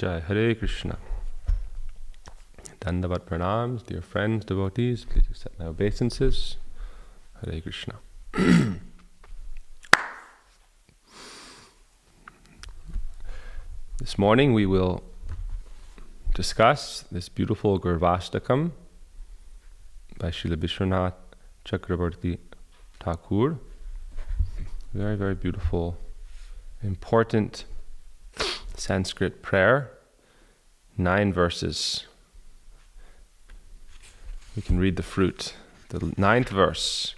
Jai Hare Krishna. Dandavat pranams, dear friends, devotees, please accept my obeisances. Hare Krishna. This morning we will discuss this beautiful Gurvastakam by Srila Vishwanath Chakravarti Thakur. Very, very beautiful, important Sanskrit prayer. 9 verses. We can read the fruit. The 9th verse.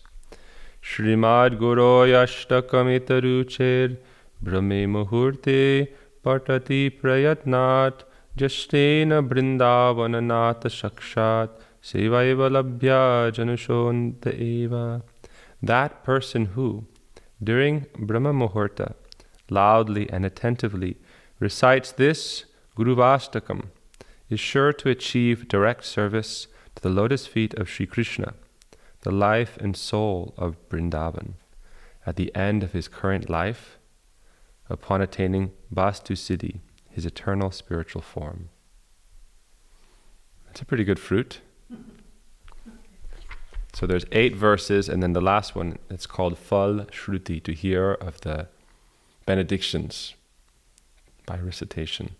Shrimad Guru Yashtakamitarucher Brahme Muhurte Patati Prayatnat Jashtena Brindavananata Shakshat Sevaiva Labhya Janushonta Eva. That person who, during Brahma Muhurta, loudly and attentively recites this Gurvastakam is sure to achieve direct service to the lotus feet of Sri Krishna, the life and soul of Vrindavan, at the end of his current life, upon attaining Vastu Siddhi, his eternal spiritual form. That's a pretty good fruit. So there's 8 verses, and then the last one, it's called Phal Shruti, to hear of the benedictions by recitation.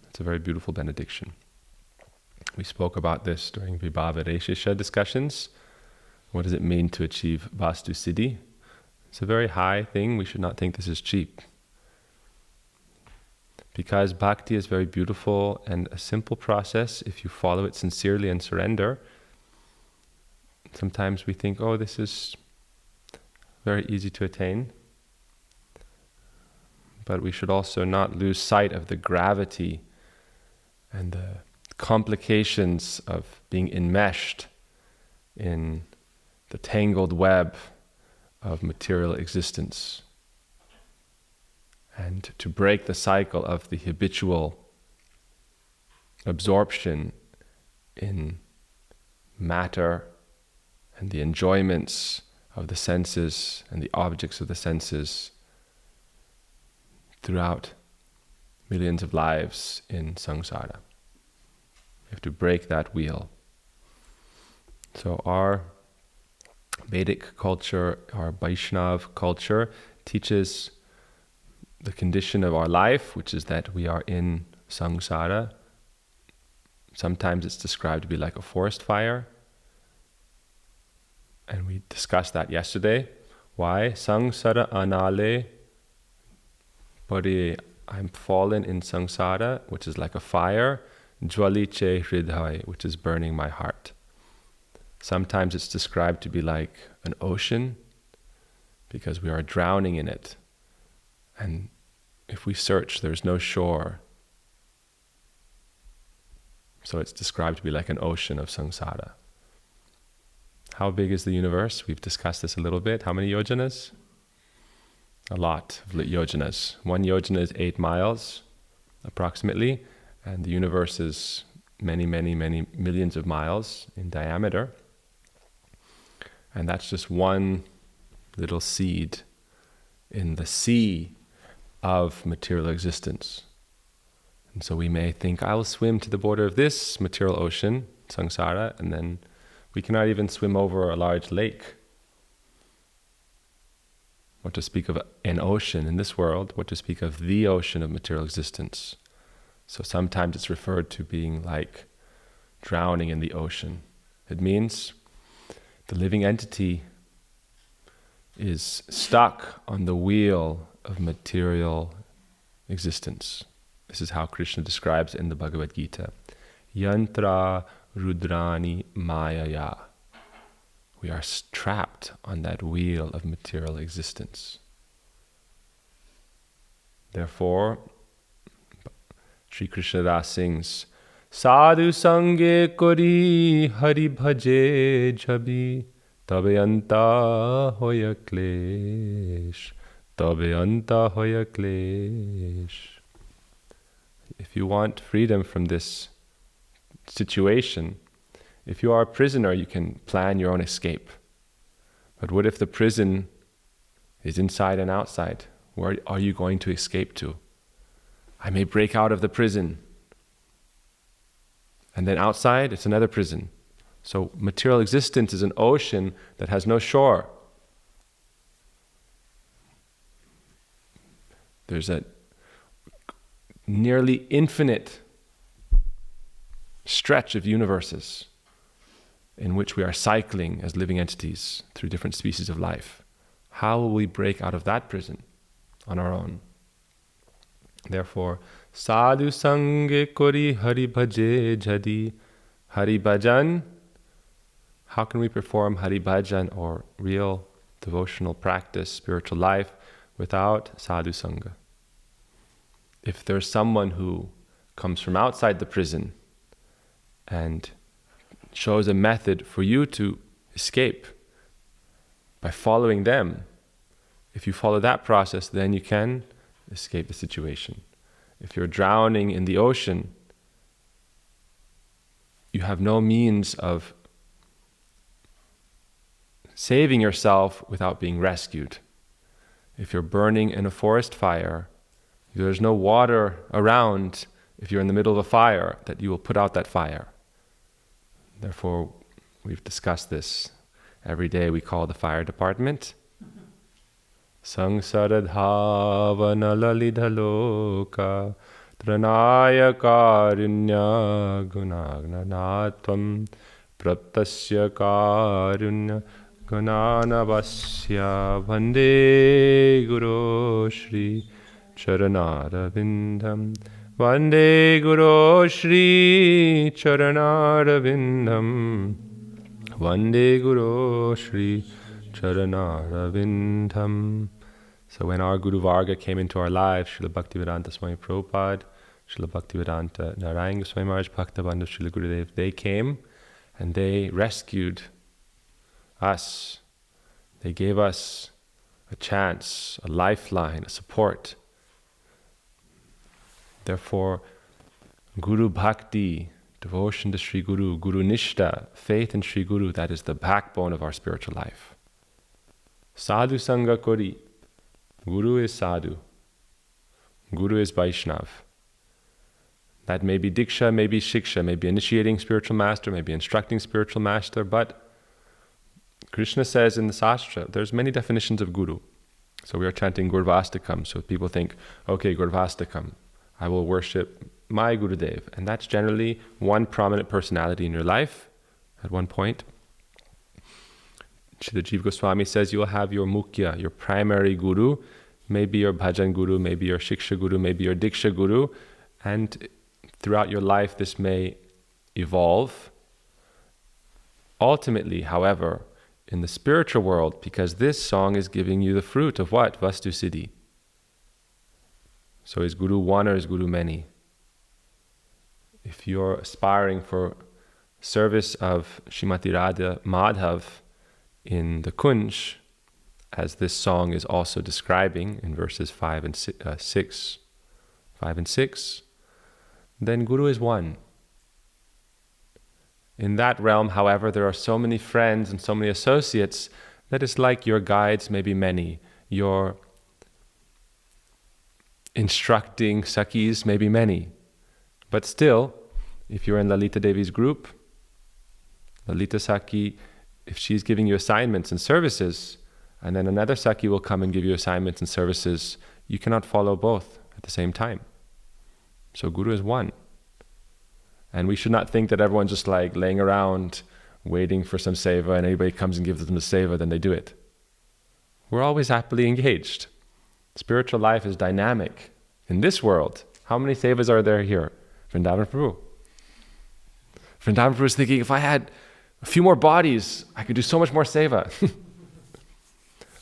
It's a very beautiful benediction. We spoke about this during Vibhava Reshisha discussions. What does it mean to achieve Vastu Siddhi? It's a very high thing. We should not think this is cheap. Because bhakti is very beautiful and a simple process, if you follow it sincerely and surrender, sometimes we think, oh, this is very easy to attain. But we should also not lose sight of the gravity and the complications of being enmeshed in the tangled web of material existence. And to break the cycle of the habitual absorption in matter and the enjoyments of the senses and the objects of the senses throughout millions of lives in samsara. You have to break that wheel. So our Vedic culture, our Vaishnav culture teaches the condition of our life, which is that we are in samsara. Sometimes it's described to be like a forest fire. And we discussed that yesterday. Why? Samsara anale pari. I'm fallen in samsara, which is like a fire. Jwaliche hridhay, which is burning my heart. Sometimes it's described to be like an ocean, because we are drowning in it. And if we search, there's no shore. So it's described to be like an ocean of samsara. How big is the universe? We've discussed this a little bit. How many yojanas? A lot of yojanas. 1 yojana is 8 miles, approximately. And the universe is many, many, many millions of miles in diameter. And that's just one little seed in the sea of material existence. And so we may think, I will swim to the border of this material ocean, samsara, and then we cannot even swim over a large lake. What to speak of an ocean in this world, what to speak of the ocean of material existence. So sometimes it's referred to being like drowning in the ocean. It means the living entity is stuck on the wheel of material existence. This is how Krishna describes in the Bhagavad Gita. Yantra rudrani mayaya. We are trapped on that wheel of material existence. Therefore, Sri Krishna Das sings, Sadhu sange kori hari bhaje jhabi tabe anta hoya klesh. Tabe anta hoya klesh. If you want freedom from this situation, if you are a prisoner, you can plan your own escape. But what if the prison is inside and outside? Where are you going to escape to? I may break out of the prison. And then outside, it's another prison. So material existence is an ocean that has no shore. There's a nearly infinite stretch of universes in which we are cycling as living entities through different species of life. How will we break out of that prison on our own? Therefore, sadhu sange kori hari bhaje jadi. Hari bhajan. How can we perform hari bhajan, or real devotional practice, spiritual life, without sadhu sangha? If there's someone who comes from outside the prison and shows a method for you to escape by following them, if you follow that process, then you can escape the situation. If you're drowning in the ocean, you have no means of saving yourself without being rescued. If you're burning in a forest fire, there's no water around if you're in the middle of a fire that you will put out that fire. Therefore, we've discussed this. Every day we call the fire department. Sangsaradhavana lalidhaloka tranaya karunya gunagnanatvam praptasya karunya gunanavasya vande guru shri charanarvindam vande guru shri charanarvindam vande guru shri charanarvindam. So when our Guru Varga came into our lives, Srila Bhaktivedanta Swami Prabhupada, Srila Bhaktivedanta Narayana Swami Maharaj, Bhakta Bandhav, Srila Gurudev, they came and they rescued us. They gave us a chance, a lifeline, a support. Therefore, Guru Bhakti, devotion to Sri Guru, Guru Nishta, faith in Sri Guru, that is the backbone of our spiritual life. Sadhu Sangha Kori. Guru is Sadhu. Guru is Vaishnav. That may be Diksha, may be Shiksha, may be initiating spiritual master, may be instructing spiritual master, but Krishna says in the Sastra, there's many definitions of Guru. So we are chanting Gurvastakam, so people think, okay, Gurvastakam, I will worship my Gurudev. And that's generally one prominent personality in your life at one point. Srila Jiva Goswami says you will have your Mukhya, your primary Guru, maybe your Bhajan Guru, maybe your Shiksha Guru, maybe your Diksha Guru, and throughout your life this may evolve. Ultimately, however, in the spiritual world, because this song is giving you the fruit of what? Vastu Siddhi. So is Guru one or is Guru many? If you're aspiring for service of Srimati Radha Madhav in the Kunj, as this song is also describing in verses 5 and 6, then Guru is one. In that realm, however, there are so many friends and so many associates that it's like your guides may be many, your instructing Sakis may be many. But still, if you're in Lalita Devi's group, Lalita Saki, if she's giving you assignments and services, and then another Saki will come and give you assignments and services, you cannot follow both at the same time. So Guru is one. And we should not think that everyone's just like laying around waiting for some seva and anybody comes and gives them the seva, then they do it. We're always happily engaged. Spiritual life is dynamic. In this world, how many sevas are there here? Vrindavan Prabhu. Vrindavan Prabhu is thinking, if I had a few more bodies, I could do so much more seva.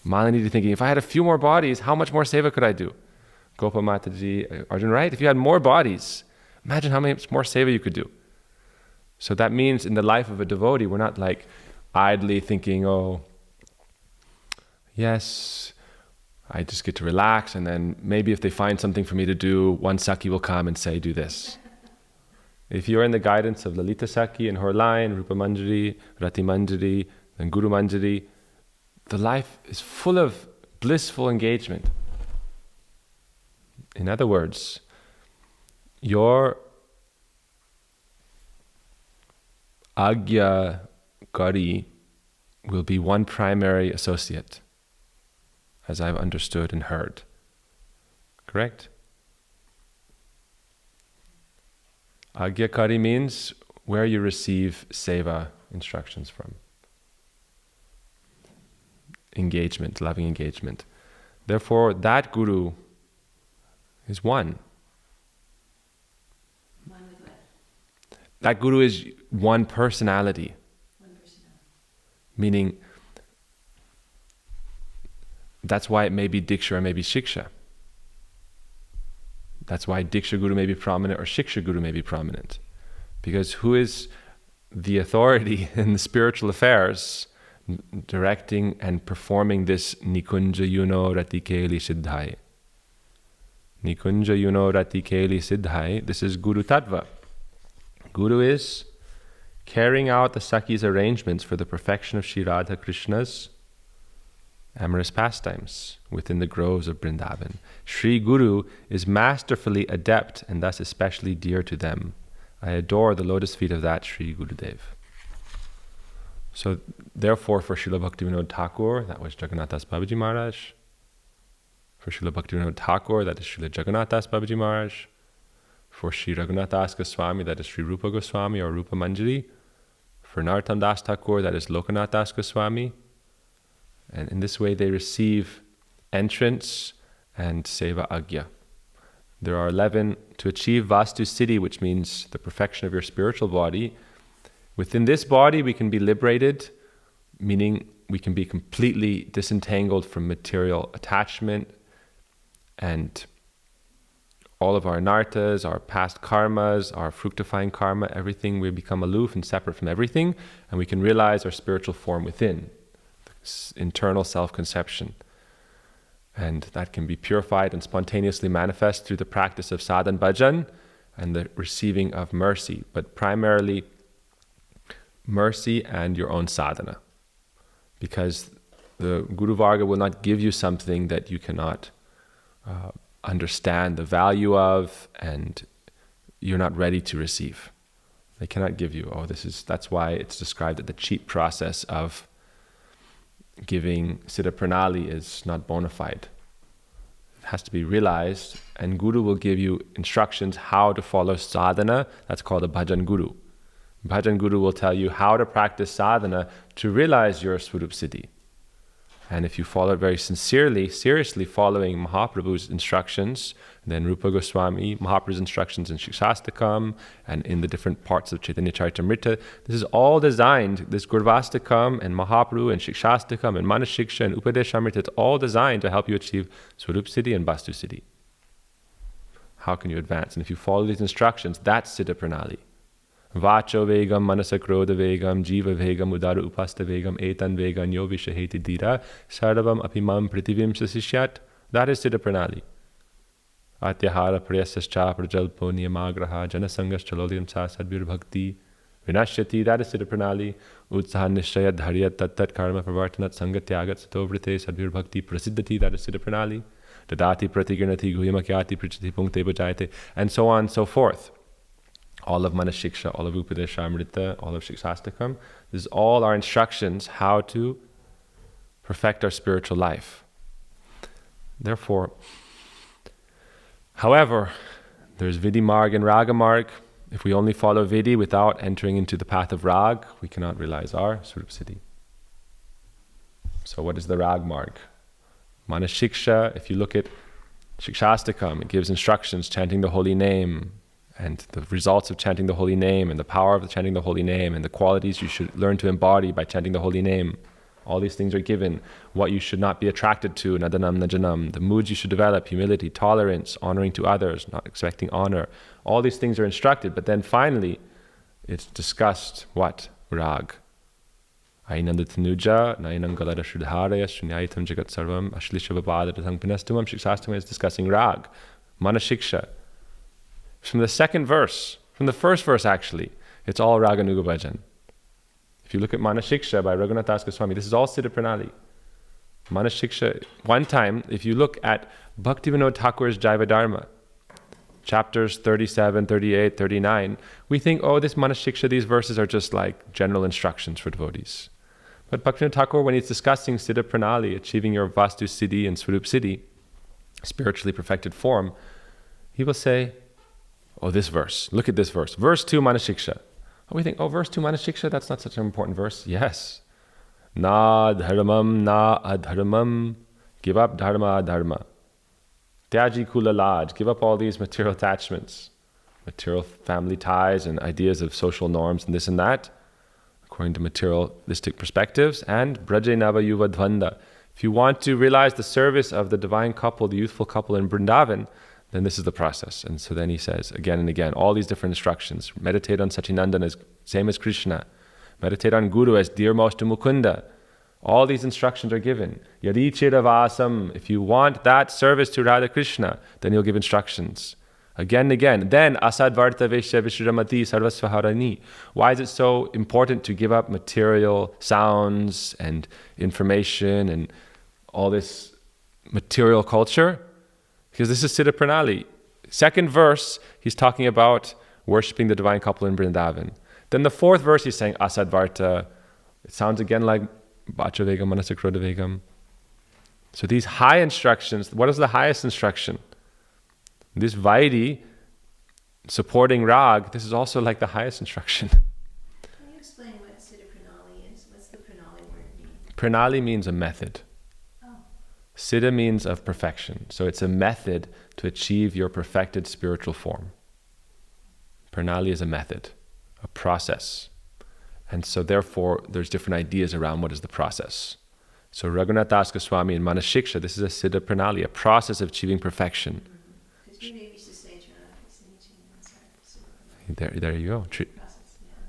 Malanidi thinking, if I had a few more bodies, how much more seva could I do? Gopa Mataji, Arjun, right? If you had more bodies, imagine how much more seva you could do. So that means in the life of a devotee, we're not like idly thinking, oh, yes, I just get to relax, and then maybe if they find something for me to do, one Saki will come and say, do this. If you're in the guidance of Lalita Saki and her line, Rupa Manjari, Rati Manjari, and Guru Manjari, the life is full of blissful engagement. In other words, your Agya Kari will be one primary associate, as I've understood and heard. Correct? Agyakari means where you receive seva instructions from. Engagement, loving engagement. Therefore, that guru is one. One with what? That guru is one personality. One personality. Meaning, that's why it may be Diksha or may be Shiksha. That's why Diksha Guru may be prominent or Shiksha Guru may be prominent. Because who is the authority in the spiritual affairs directing and performing this Nikunja Yuno Ratikeli Siddhai? Nikunja Yuno Ratikeli Siddhai, this is Guru Tattva. Guru is carrying out the Sakhi's arrangements for the perfection of Sri Radha Krishna's amorous pastimes within the groves of Vrindavan. Sri Guru is masterfully adept and thus especially dear to them. I adore the lotus feet of that Sri Gurudev. So therefore for Srila Bhaktivinoda Thakur, that was Jagannath Das Babaji Maharaj. For Srila Bhaktivinoda Thakur, that is Srila Jagannath Das Babaji Maharaj. For Sri Raghunath Das Goswami, that is Sri Rupa Goswami or Rupa Manjari. For Narottam Das Thakur, that is Lokanath Das Goswami. And in this way they receive entrance and seva agya. There are 11 to achieve Vastu Siddhi, which means the perfection of your spiritual body. Within this body we can be liberated, meaning we can be completely disentangled from material attachment and all of our anarthas, our past karmas, our fructifying karma, everything. We become aloof and separate from everything, and we can realize our spiritual form within. Internal self-conception, and that can be purified and spontaneously manifest through the practice of sadhan bhajan and the receiving of mercy, but primarily mercy and your own sadhana, because the Guru Varga will not give you something that you cannot understand the value of and you're not ready to receive. They cannot give you, that's why it's described that the cheap process of giving Siddha Pranali is not bona fide. It has to be realized, and Guru will give you instructions how to follow sadhana. That's called a Bhajan Guru. Bhajan Guru will tell you how to practice sadhana to realize your Swarup Siddhi. And if you follow it very sincerely, seriously following Mahaprabhu's instructions, then Rupa Goswami, Mahaprabhu's instructions in Shikshastakam and in the different parts of Chaitanya Charitamrita, this is all designed, this Gurvastakam and Mahaprabhu and Shikshastakam and Manashiksha and Upadeshamrita, it's all designed to help you achieve Swarup Siddhi and Vastu Siddhi. How can you advance? And if you follow these instructions, that's Siddha Pranali. Vacho vegam manasa krodha vegam jiva vegam udara upasta vegam etan vegam yo vishaheti dira sarvam apimam pritivim sasishyat. That is Siddha Pranali. Atyahara prayasascha prajalpo niyamagraha janasangas chalodiyam sa sadvir bhakti vinashyati. That is Siddha Pranali. Utsaha nishayat dharyat tattat karma pravartanat sangatyagat satovrite sadvir bhakti prasiddhati. That is Siddha Pranali. Dadati pratigranati guhyamakyati prichati punkte bhajayate. And so on and so forth. All of Manashiksha, all of Upadeshamrita, all of Shikshastakam. This is all our instructions how to perfect our spiritual life. Therefore, however, there's Vidhi Marg and Raga Marg. If we only follow Vidhi without entering into the path of Rag, we cannot realize our Swarup Siddhi. So what is the Rag Marg? Manashiksha, if you look at Shikshastakam, it gives instructions chanting the holy name, and the results of chanting the holy name, and the power of chanting the holy name, and the qualities you should learn to embody by chanting the holy name. All these things are given. What you should not be attracted to, nadanam najanam. The moods you should develop, humility, tolerance, honoring to others, not expecting honor. All these things are instructed, but then finally, it's discussed what? Rag. Ainandatanuja, nainam galada shrudharaya, shunyaitam jagat sarvam, ashlishavabhadratang pinastumam. Shikshastakam is discussing Rag, Manashiksha. From the second verse, from the first verse actually, it's all Raganuga Bhajan. If you look at Manashiksha by Raghunath Das Goswami, this is all Siddha Pranali. Manashiksha, one time, if you look at Bhaktivinoda Thakur's Jaiva Dharma, chapters 37, 38, 39, we think, oh, this Manashiksha, these verses are just like general instructions for devotees. But Bhaktivinoda Thakur, when he's discussing Siddha Pranali, achieving your Vastu Siddhi and Swarup Siddhi, spiritually perfected form, he will say, oh, this verse, look at this verse. Verse 2, Manashiksha. Oh, we think, oh, verse 2, Manashiksha, that's not such an important verse. Yes. Na dharmam, na adharmam. Give up dharma, adharma. Tyaji kula laj. Give up all these material attachments, material family ties and ideas of social norms and this and that, according to materialistic perspectives. And braje nava yuva dvanda. If you want to realize the service of the divine couple, the youthful couple in Vrindavan, then this is the process. And so then he says again and again, all these different instructions. Meditate on Sachinandan as same as Krishna. Meditate on Guru as dearmost to Mukunda. All these instructions are given. Yadi chiravasam. If you want that service to Radha Krishna, then he'll give instructions. Again and again. Then asadvarta vesha vishramati sarvasvaharani. Why is it so important to give up material sounds and information and all this material culture? Because this is Siddha Pranali. Second verse, he's talking about worshipping the divine couple in Vrindavan. Then the fourth verse, he's saying asadvarta. It sounds again like Bachavegam, Manasakrodavegam. So these high instructions, what is the highest instruction? This Vaidhi, supporting Rag, this is also like the highest instruction. Can you explain what Siddha Pranali is? What's the Pranali word mean? Pranali means a method. Oh. Siddha means of perfection. So it's a method to achieve your perfected spiritual form. Pranali is a method, a process. And so therefore, there's different ideas around what is the process. So Raghunath Das Goswami in Manashiksha, this is a Siddha Pranali, a process of achieving perfection. Because we maybe used to say There you go.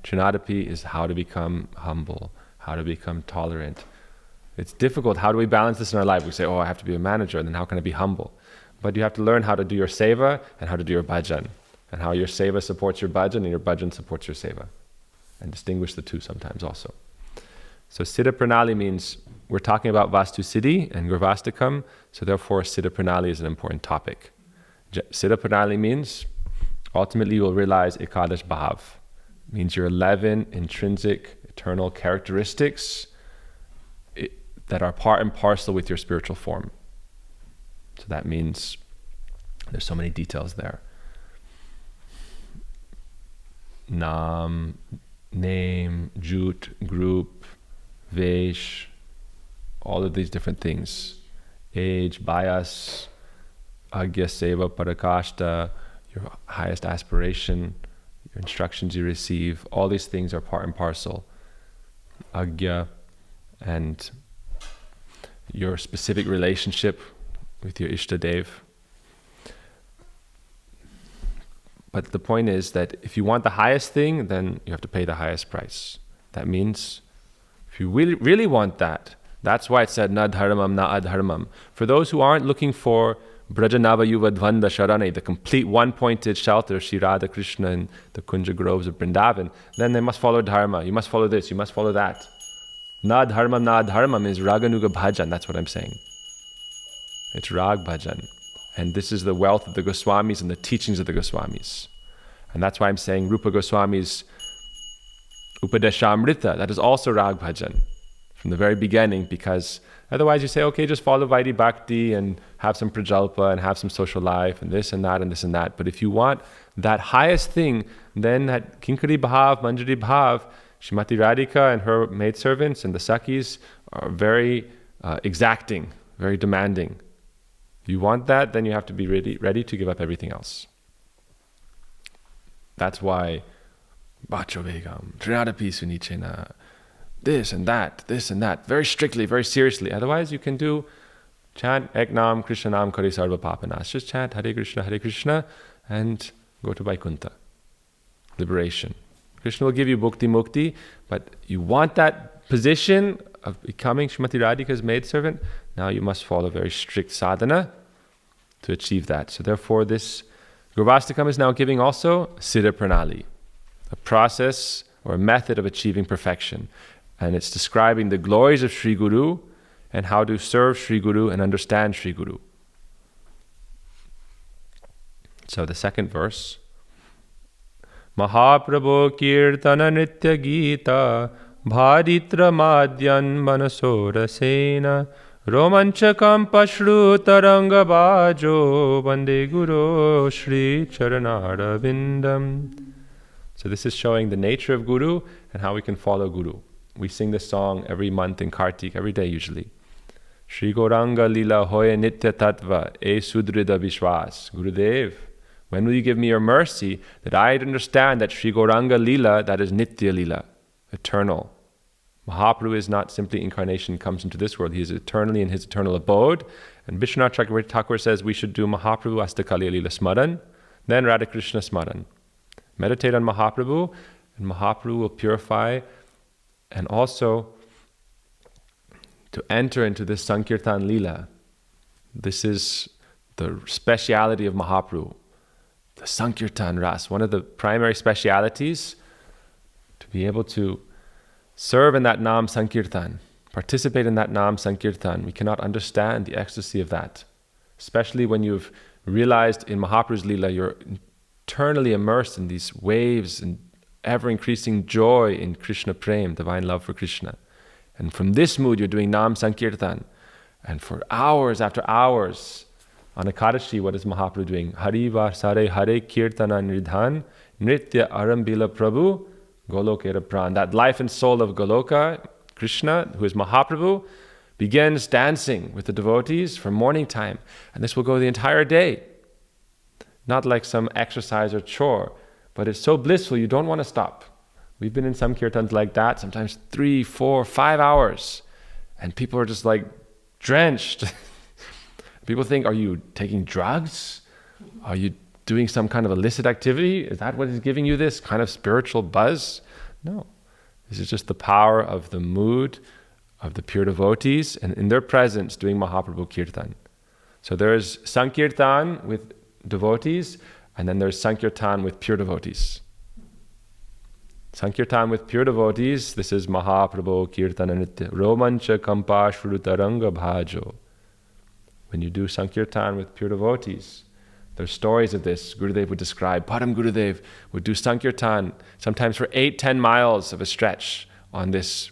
Trinadapi is how to become humble, how to become tolerant. It's difficult. How do we balance this in our life? We say, oh, I have to be a manager, and then how can I be humble? But you have to learn how to do your seva and how to do your bhajan, and how your seva supports your bhajan and your bhajan supports your seva. And distinguish the two sometimes also. So Siddha Pranali means we're talking about Vastu Siddhi and Gurvastakam, so therefore Siddha Pranali is an important topic. Siddha Pranali means ultimately you will realize Ekadash Bhav. Means your 11 intrinsic, eternal characteristics that are part and parcel with your spiritual form. So that means there's so many details there. Nam, name, jut, group, vesh, all of these different things. Age, bias, agya, seva, parakashta, your highest aspiration, your instructions you receive, all these things are part and parcel. Agya, and your specific relationship with your Ishtadev. But the point is that if you want the highest thing, then you have to pay the highest price. That means if you really, really want that, that's why it said na dharmam, na adharmam. For those who aren't looking for Brajanava Yuva Dvanda Sharane, the complete one-pointed shelter, Shri Radha Krishna and the Kunja groves of Vrindavan, then they must follow dharma. You must follow this, you must follow that. Na dharmam is Raganuga Bhajan, that's what I'm saying. It's Rag Bhajan. And this is the wealth of the Goswamis and the teachings of the Goswamis. And that's why I'm saying Rupa Goswami's Upadeshamrita, that is also Rag Bhajan from the very beginning, because otherwise you say, okay, just follow Vaidhi Bhakti and have some prajalpa and have some social life and this and that and this and that. But if you want that highest thing, then that Kinkari Bhav, Manjari Bhav, Shrimati Radhika and her maidservants and the Sakhis are very exacting, very demanding. If you want that, then you have to be ready to give up everything else. That's why Bachavegam, Trinadapi Sunichena, this and that, very strictly, very seriously. Otherwise, you can do chant Eknam Krishna Nam Kari Sarva Papanas. Just chant Hare Krishna, and go to Vaikuntha. Liberation. Krishna will give you bhukti mukti, but you want that position of becoming Srimati Radhika's maidservant, now you must follow very strict sadhana to achieve that. So therefore this Gurvastakam is now giving also Siddha Pranali, a process or a method of achieving perfection. And it's describing the glories of Sri Guru and how to serve Sri Guru and understand Sri Guru. So the second verse. Mahaprabhu Kirtana Nitya Gita Bharitra Madhyan Manasora Sena Romanchakam Pashru Taranga Bajo Bande Guru Shri Charanara Vindam. So this is showing the nature of Guru and how we can follow Guru. We sing this song every month in Kartik, every day usually. Shri Gauranga Lila Hoya Nitya Tattva E Sudrida Vishwas. Gurudev, when will you give me your mercy that I understand that Shri Gauranga Lila, that is Nitya Lila, eternal. Mahaprabhu is not simply incarnation, comes into this world. He is eternally in his eternal abode. And Vishwanath Chakravarti Thakur says we should do Mahaprabhu Astakali Lila Smaran, then Radha Krishna Smaran. Meditate on Mahaprabhu, and Mahaprabhu will purify, and also to enter into this Sankirtan Lila. This is the speciality of Mahaprabhu. The Sankirtan Ras, one of the primary specialities, to be able to serve in that Nam Sankirtan, participate in that Nam Sankirtan. We cannot understand the ecstasy of that. Especially when you've realized in Mahaprabhu's Leela, you're eternally immersed in these waves and ever-increasing joy in Krishna Prem, divine love for Krishna. And from this mood, you're doing Nam Sankirtan. And for hours after hours, on Ekadashi, what is Mahaprabhu doing? Hari Vasare Hare Kirtana Nridhan Nritya Arambila Prabhu Golokera Pran. That life and soul of Goloka, Krishna, who is Mahaprabhu, begins dancing with the devotees from morning time. And this will go the entire day. Not like some exercise or chore, but it's so blissful you don't want to stop. We've been in some kirtans like that, sometimes 3, 4, 5 hours. And people are just like drenched. People think, are you taking drugs? Are you doing some kind of illicit activity? Is that what is giving you this kind of spiritual buzz? No. This is just the power of the mood of the pure devotees and in their presence doing Mahaprabhu Kirtan. So there is Sankirtan with devotees, and then there's Sankirtan with pure devotees. Sankirtan with pure devotees, this is Mahaprabhu Kirtana Nitya. Romancha Kampa Shrutaranga Bhajo. When you do Sankirtan with pure devotees, there's stories of this. Gurudev would describe, Param Gurudev would do Sankirtan, sometimes for 8-10 miles of a stretch on this.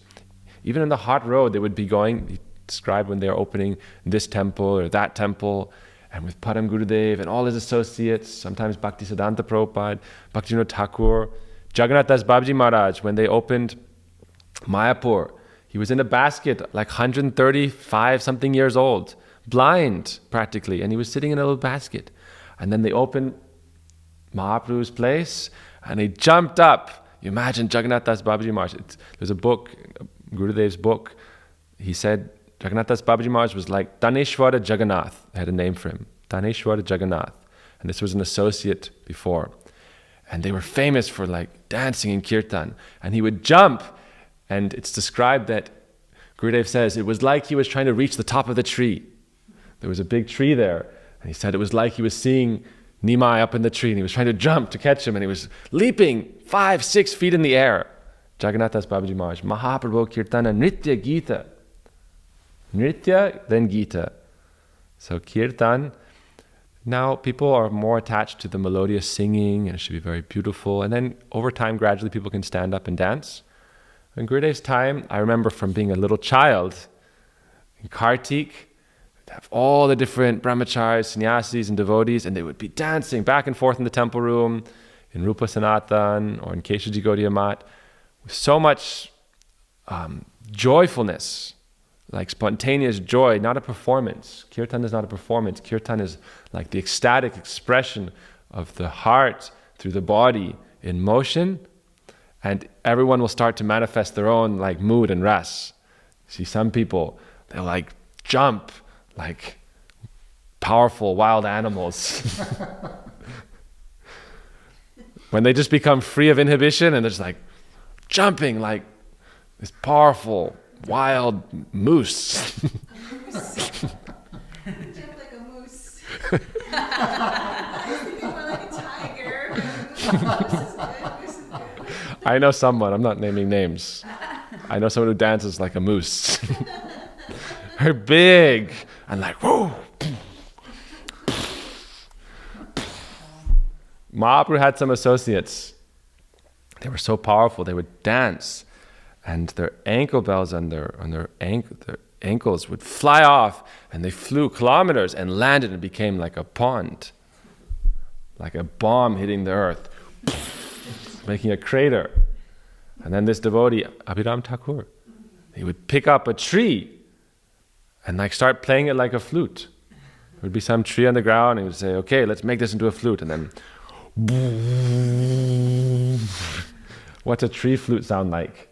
Even in the hot road, they would be going, he described when they are opening this temple or that temple, and with Param Gurudev and all his associates, sometimes Bhaktisiddhanta Prabhupada, Bhaktivinoda Thakur, Jagannath Das Babaji Maharaj, when they opened Mayapur, he was in a basket like 135 something years old, blind practically, and he was sitting in a little basket. And then they opened Mahaprabhu's place, and he jumped up. You imagine Jagannath Das Babaji Maharaj. There's a book, Gurudev's book. He said Jagannath Das Babaji Maharaj was like Taneshwara Jagannath. They had a name for him, Taneshwara Jagannath. And this was an associate before. And they were famous for like dancing in kirtan. And he would jump, and it's described that Gurudev says it was like he was trying to reach the top of the tree. There was a big tree there, and he said it was like he was seeing Nimai up in the tree, and he was trying to jump to catch him, and he was leaping 5-6 feet in the air. Jagannath Das Babaji Maharaj, Mahaprabhu Kirtana Nritya Gita. Nritya, then Gita. So Kirtan, now people are more attached to the melodious singing, and it should be very beautiful. And then over time, gradually people can stand up and dance. In Gurudev's time, I remember from being a little child, in Kartik, have all the different brahmacharis, sannyasis, and devotees, and they would be dancing back and forth in the temple room, in Rupa Sanatan or in Keshaji Gaudiya Mat, with so much joyfulness, like spontaneous joy, not a performance. Kirtan is not a performance. Kirtan is like the ecstatic expression of the heart through the body in motion, and everyone will start to manifest their own like mood and ras. See, some people, they'll like jump like powerful wild animals. When they just become free of inhibition and they're just like jumping like this powerful wild moose. A moose. Jump like a moose. I was thinking more like a tiger. Moose is good. Moose is good. I know someone, I'm not naming names. I know someone who dances like a moose. They're big and like, whoa. Mahaprabhu had some associates. They were so powerful, they would dance, and their ankle bells on their ankles would fly off, and they flew kilometers and landed and became like a pond, like a bomb hitting the earth, making a crater. And then this devotee, Abhiram Thakur, he would pick up a tree and like start playing it like a flute. There would be some tree on the ground, and he would say, okay, let's make this into a flute. And then, what's a tree flute sound like?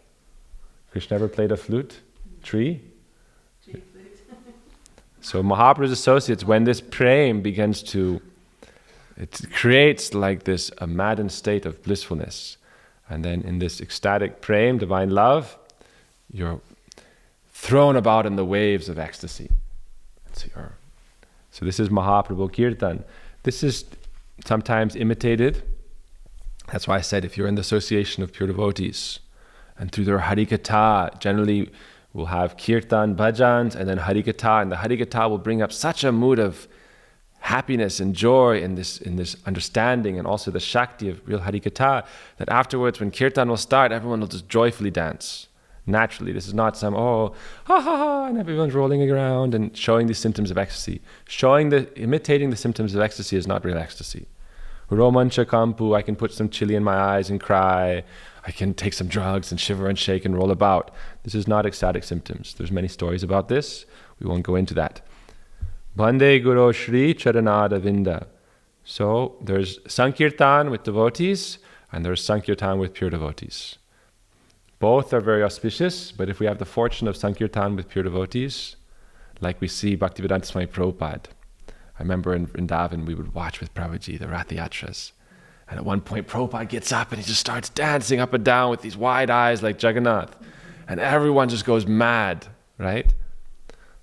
Krishna ever played a flute? Tree? Tree flute. So Mahaprabhu's associates, when this prem begins to, it creates like this a maddened state of blissfulness. And then in this ecstatic prem, divine love, you're thrown about in the waves of ecstasy. So this is Mahaprabhu Kirtan. This is sometimes imitated. That's why I said if you're in the association of pure devotees, and through their Harikatha, generally we'll have Kirtan, bhajans, and then Harikatha, and the Harikatha will bring up such a mood of happiness and joy in this understanding, and also the Shakti of real Harikatha, that afterwards when Kirtan will start, everyone will just joyfully dance. Naturally, this is not some, ha ha ha, and everyone's rolling around and showing these symptoms of ecstasy. Imitating the symptoms of ecstasy is not real ecstasy. Romancha kampu, I can put some chili in my eyes and cry. I can take some drugs and shiver and shake and roll about. This is not ecstatic symptoms. There's many stories about this. We won't go into that. Bande Guru Shri Charanada Vinda. So there's Sankirtan with devotees, and there's Sankirtan with pure devotees. Both are very auspicious, but if we have the fortune of Sankirtan with pure devotees, like we see Bhaktivedanta Swami Prabhupada. I remember in Vrindavan, we would watch with Prabhuji the Rath Yatras. And at one point, Prabhupada gets up and he just starts dancing up and down with these wide eyes like Jagannath. And everyone just goes mad, right?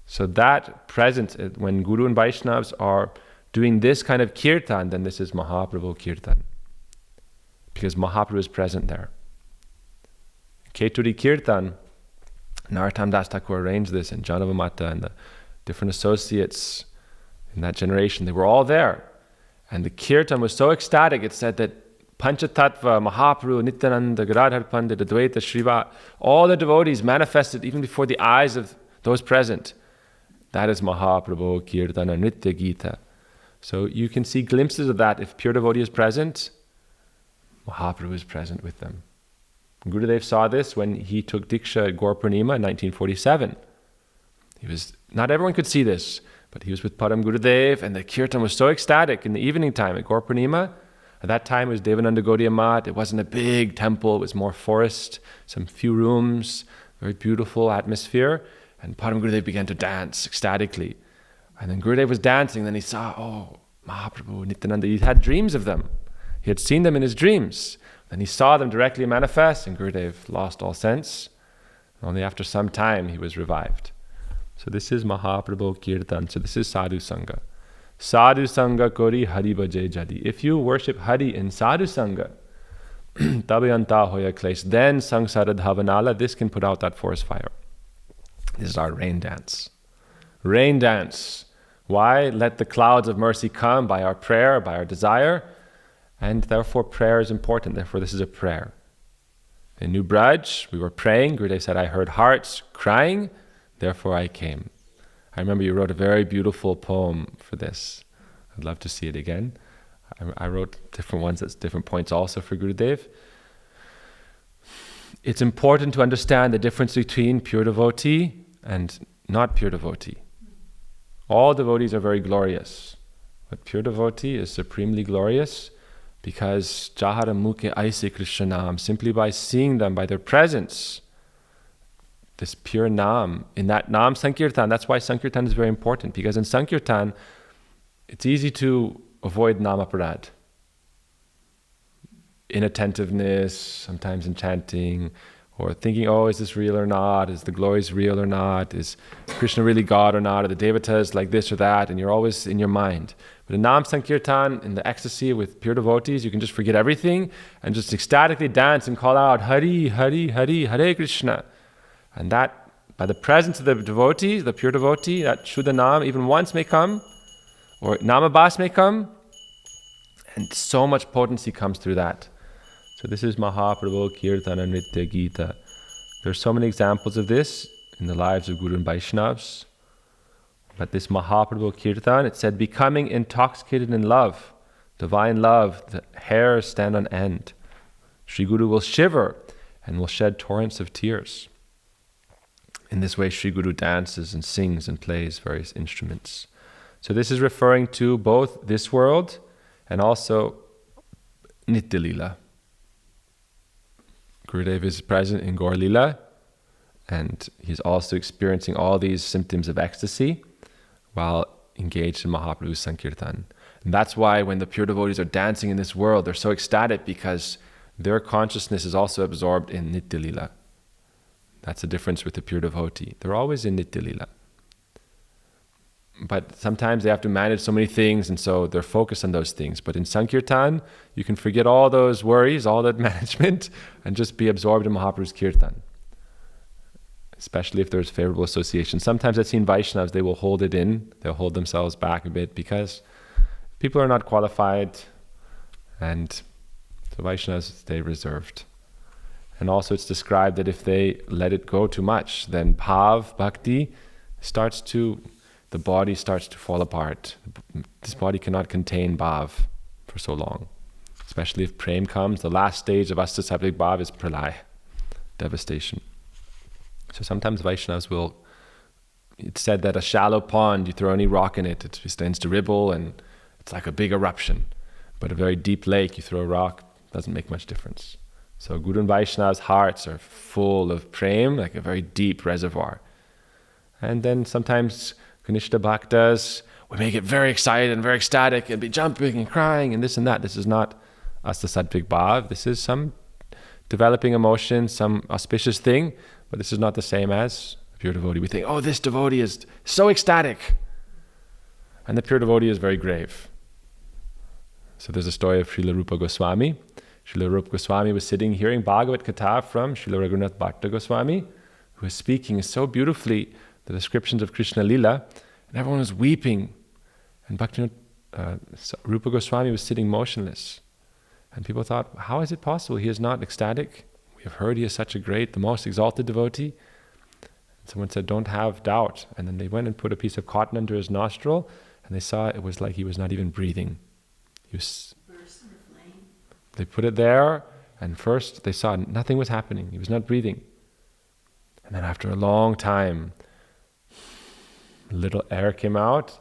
So that presence, when Guru and Vaishnavas are doing this kind of Kirtan, then this is Mahaprabhu Kirtan. Because Mahaprabhu is present there. Keturi Kirtan, Narottam Das Thakur arranged this, and Janava Mata and the different associates in that generation, they were all there. And the Kirtan was so ecstatic, it said that Panchatattva, Mahaprabhu, Nityananda, Gadadhar Pandit, Advaita, Shriva, all the devotees manifested even before the eyes of those present. That is Mahaprabhu Kirtana Nitya Gita. So you can see glimpses of that. If pure devotee is present, Mahaprabhu is present with them. Gurudev saw this when he took Diksha at Gaur Purnima in 1947. Not everyone could see this, but he was with Param Gurudev, and the Kirtan was so ecstatic in the evening time at Gaur Purnima. At that time it was Devananda Gaudiya Math. It wasn't a big temple, it was more forest, some few rooms, very beautiful atmosphere. And Param Gurudev began to dance ecstatically. And then Gurudev was dancing, then he saw, Mahaprabhu, Nityananda, he had dreams of them. He had seen them in his dreams. Then he saw them directly manifest, and Gurudev lost all sense. Only after some time he was revived. So this is Mahaprabhu Kirtan. So this is Sadhu Sangha. Sadhu Sangha Kori Hari Bhaje Jadi. If you worship Hari in Sadhu Sangha, Tabhyanta Hoya Klesh, then Sangsara Dhavanala, this can put out that forest fire. This is our rain dance. Rain dance. Why? Let the clouds of mercy come by our prayer, by our desire. And therefore prayer is important. Therefore this is a prayer. In New Braj, we were praying. Gurudev said, I heard hearts crying, therefore I came. I remember you wrote a very beautiful poem for this. I'd love to see it again. I wrote different ones at different points also for Gurudev. It's important to understand the difference between pure devotee and not pure devotee. All devotees are very glorious, but pure devotee is supremely glorious because Jahara Mukhe Aise Krishnanam, simply by seeing them, by their presence, this pure Nam, in that Nam Sankirtan, that's why Sankirtan is very important, because in Sankirtan, it's easy to avoid Namaparad. Inattentiveness, sometimes in chanting, or thinking, is this real or not? Is the glories real or not? Is Krishna really God or not? Are the devatas like this or that? And you're always in your mind. But in Nam Sankirtan, in the ecstasy with pure devotees, you can just forget everything and just ecstatically dance and call out, Hari, Hari, Hari, Hare Krishna. And that by the presence of the devotee, the pure devotee, that Shuddha Nam even once may come, or Namabhas may come, and so much potency comes through that. So this is Mahaprabhu Kirtana Nritya Gita. There's so many examples of this in the lives of Guru and Vaishnavas. But this Mahaprabhu Kirtan, it said, becoming intoxicated in love, divine love, the hairs stand on end. Sri Guru will shiver and will shed torrents of tears. In this way, Sri Guru dances and sings and plays various instruments. So this is referring to both this world and also Nitya Lila. Gurudev is present in Gaur Lila, and he's also experiencing all these symptoms of ecstasy while engaged in Mahaprabhu's Sankirtan. And that's why when the pure devotees are dancing in this world, they're so ecstatic because their consciousness is also absorbed in Nitya Lila. That's the difference with the pure devotee. They're always in Nitya Lila. But sometimes they have to manage so many things, and so they're focused on those things. But in Sankirtan, you can forget all those worries, all that management, and just be absorbed in Mahaprabhu's Kirtan. Especially if there's favorable association. Sometimes I've seen Vaishnavas, they will hold it in, they'll hold themselves back a bit because people are not qualified, and so Vaishnavas stay reserved. And also it's described that if they let it go too much, then bhav, bhakti, the body starts to fall apart. This body cannot contain bhav for so long. Especially if prem comes, the last stage of astasattvic bhav is pralaya, devastation. So sometimes Vaishnavas will, it's said that a shallow pond, you throw any rock in it, it tends to ripple and it's like a big eruption. But a very deep lake, you throw a rock, doesn't make much difference. So Guru and Vaishnavas' hearts are full of prem, like a very deep reservoir. And then sometimes Kanishta Bhaktas, we may get very excited and very ecstatic and be jumping and crying and this and that. This is not astasattvic bhav. This is some developing emotion, some auspicious thing, but this is not the same as a pure devotee. We think, oh, this devotee is so ecstatic. And the pure devotee is very grave. So there's a story of Srila Rupa Goswami. Srila Rupa Goswami was sitting hearing Bhagavad Katha from Srila Raghunath Bhatta Goswami, who was speaking so beautifully the descriptions of Krishna Lila, and everyone was weeping. And Rupa Goswami was sitting motionless. And people thought, how is it possible? He is not ecstatic. We have heard he is such a great, the most exalted devotee. And someone said, don't have doubt. And then they went and put a piece of cotton under his nostril, and they saw it was like he was not even breathing. He was. They put it there, and first they saw nothing was happening. He was not breathing. And then after a long time, a little air came out,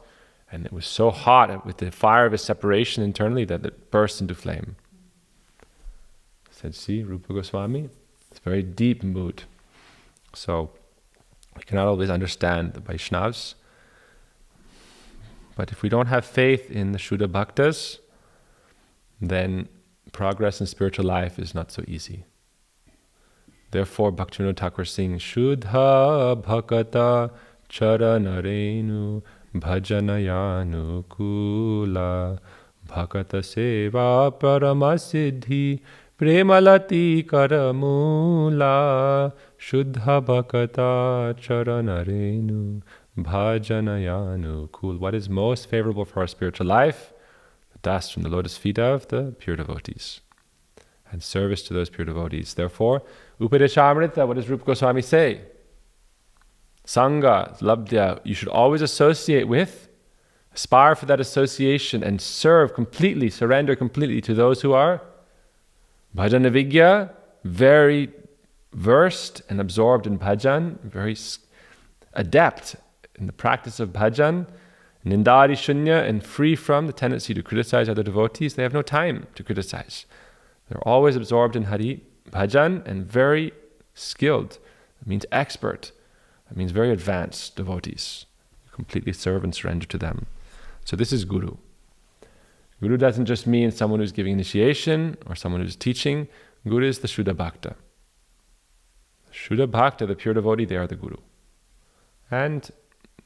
and it was so hot with the fire of his separation internally that it burst into flame. I said, see, Rupa Goswami, it's a very deep mood. So we cannot always understand the Vaishnavas. But if we don't have faith in the Shuddha Bhaktas, then progress in spiritual life is not so easy. Therefore, Bhaktivinoda Thakur sings, Shuddha Bhakata Charanarenu Bhajanayanu Kula Bhakata Seva Paramasiddhi Premalati Karamula Shuddha Bhakata Charanarenu Bhajanayanu Kula. What is most favorable for our spiritual life? The dust from the lotus feet of the pure devotees and service to those pure devotees. Therefore, Upadeshamrita, what does Rupa Goswami say? Sangha, Labdhya, you should always associate with, aspire for that association and serve completely, surrender completely to those who are bhajana vigya, very versed and absorbed in bhajan, very adept in the practice of bhajan, nindari shunya, and free from the tendency to criticize other devotees. They have no time to criticize. They're always absorbed in Hari bhajan and very skilled. It means expert. It means very advanced devotees. You completely serve and surrender to them. So this is Guru. Guru doesn't just mean someone who's giving initiation or someone who's teaching. Guru is the Shuddha Bhakta. Shuddha Bhakta, the pure devotee, they are the Guru. And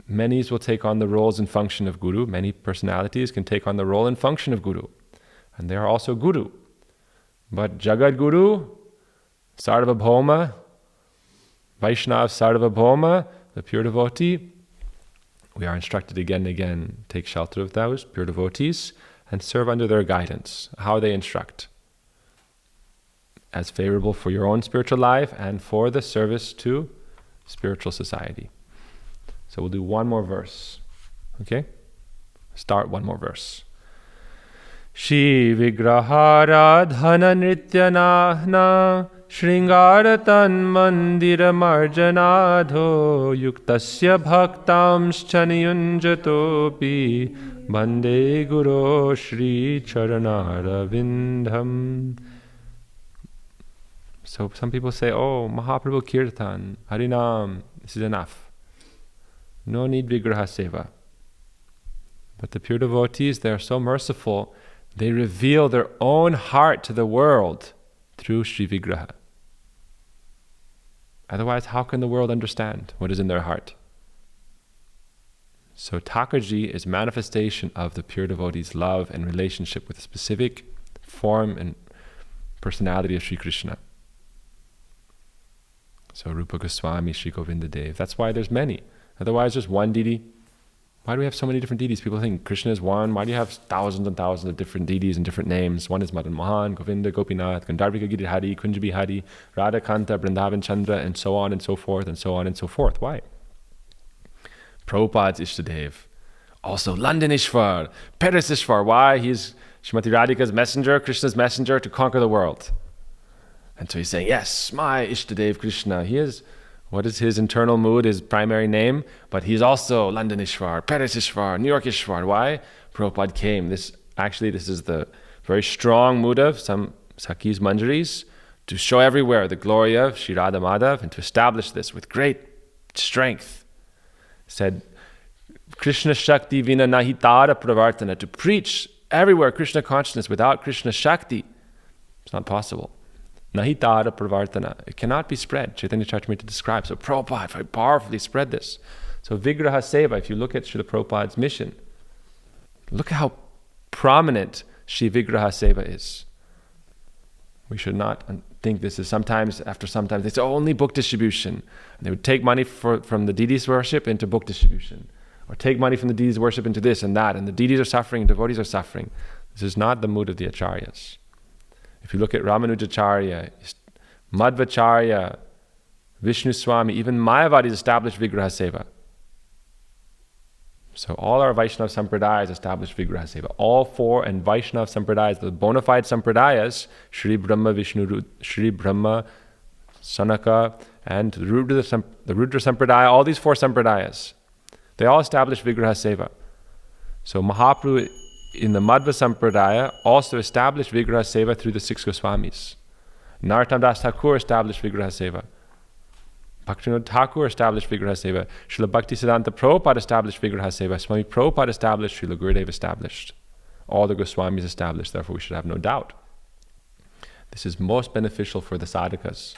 many will take on the roles and function of Guru. Many personalities can take on the role and function of Guru. And they are also Guru. But Jagat Guru, Sarvabhauma, Vaishnav Sarvabhauma, the pure devotee, we are instructed again and again, take shelter of those pure devotees and serve under their guidance, how they instruct, as favorable for your own spiritual life and for the service to spiritual society. So we'll do one more verse. Okay? Start one more verse. Shri Vigraharadhana Nrityanahna Sringara Mandira Marjanadho Yuktasya Bhaktamscha Niyunjatopi Bande Guru Shri Charanaravindham. So some people say, oh, Mahaprabhu Kirtan, Harinam, this is enough. No need Vigraha Seva. But the pure devotees, they are so merciful, they reveal their own heart to the world through Sri Vigraha. Otherwise, how can the world understand what is in their heart? So Thakurji is manifestation of the pure devotee's love and relationship with a specific form and personality of Sri Krishna. So Rupa Goswami, Sri Govinda Dev. That's why there's many. Otherwise, there's one deity. Why do we have so many different deities? People think Krishna is one. Why do you have thousands and thousands of different deities and different names? One is Madan Mohan, Govinda, Gopinath, Gandharvika Giri Hari, Kunjabi Hari, Radha Kanta, Vrindavan Chandra, and so on and so forth, and so on and so forth. Why? Prabhupada's Ishtadev. Also London Ishwar, Paris Ishwar. Why? He's Srimati Radhika's messenger, Krishna's messenger to conquer the world. And so he's saying, yes, my Ishtadev Krishna. He is, what is his internal mood, his primary name? But he's also London Ishwar, Paris Ishwar, New York Ishwar. Why? Prabhupada came. This is the very strong mood of some Sakis Manjaris to show everywhere the glory of Shri Radha Madhav and to establish this with great strength. Said, Krishna Shakti Vina Nahi Tara Pravartana, to preach everywhere Krishna consciousness without Krishna Shakti. It's not possible. Nahi Tara Pravartana. It cannot be spread. Chaitanya Charitamrita describes. So Prabhupada very powerfully spread this. So Vigraha Seva, if you look at Srila Prabhupada's mission, look at how prominent Shri Vigraha Seva is. We should not think this is sometimes they say, oh, only book distribution. And they would take money from the deities' worship into book distribution. Or take money from the deities' worship into this and that. And the deities are suffering and devotees are suffering. This is not the mood of the acharyas. If you look at Ramanujacharya, Madhvacharya, Vishnu Swami, even Mayavadis established Vigraha Seva. So all our Vaishnava Sampradayas established Vigraha Seva. All four and Vaishnava Sampradayas, the bona fide Sampradayas, Sri Brahma, Sri Brahma, Sanaka, and the Rudra Sampradaya, all these four Sampradayas, they all established Vigraha Seva. So Mahaprabhu in the Madhva Sampradaya also established Vigraha Seva through the six Goswamis. Narottam Das Thakur established Vigraha Seva. Bhaktivinoda Thakur established Vigraha Seva. Srila Bhaktisiddhanta Prabhupada established Vigraha Seva. Swami Prabhupada established. Srila Gurudev established. All the Goswamis established. Therefore, we should have no doubt. This is most beneficial for the sadhakas.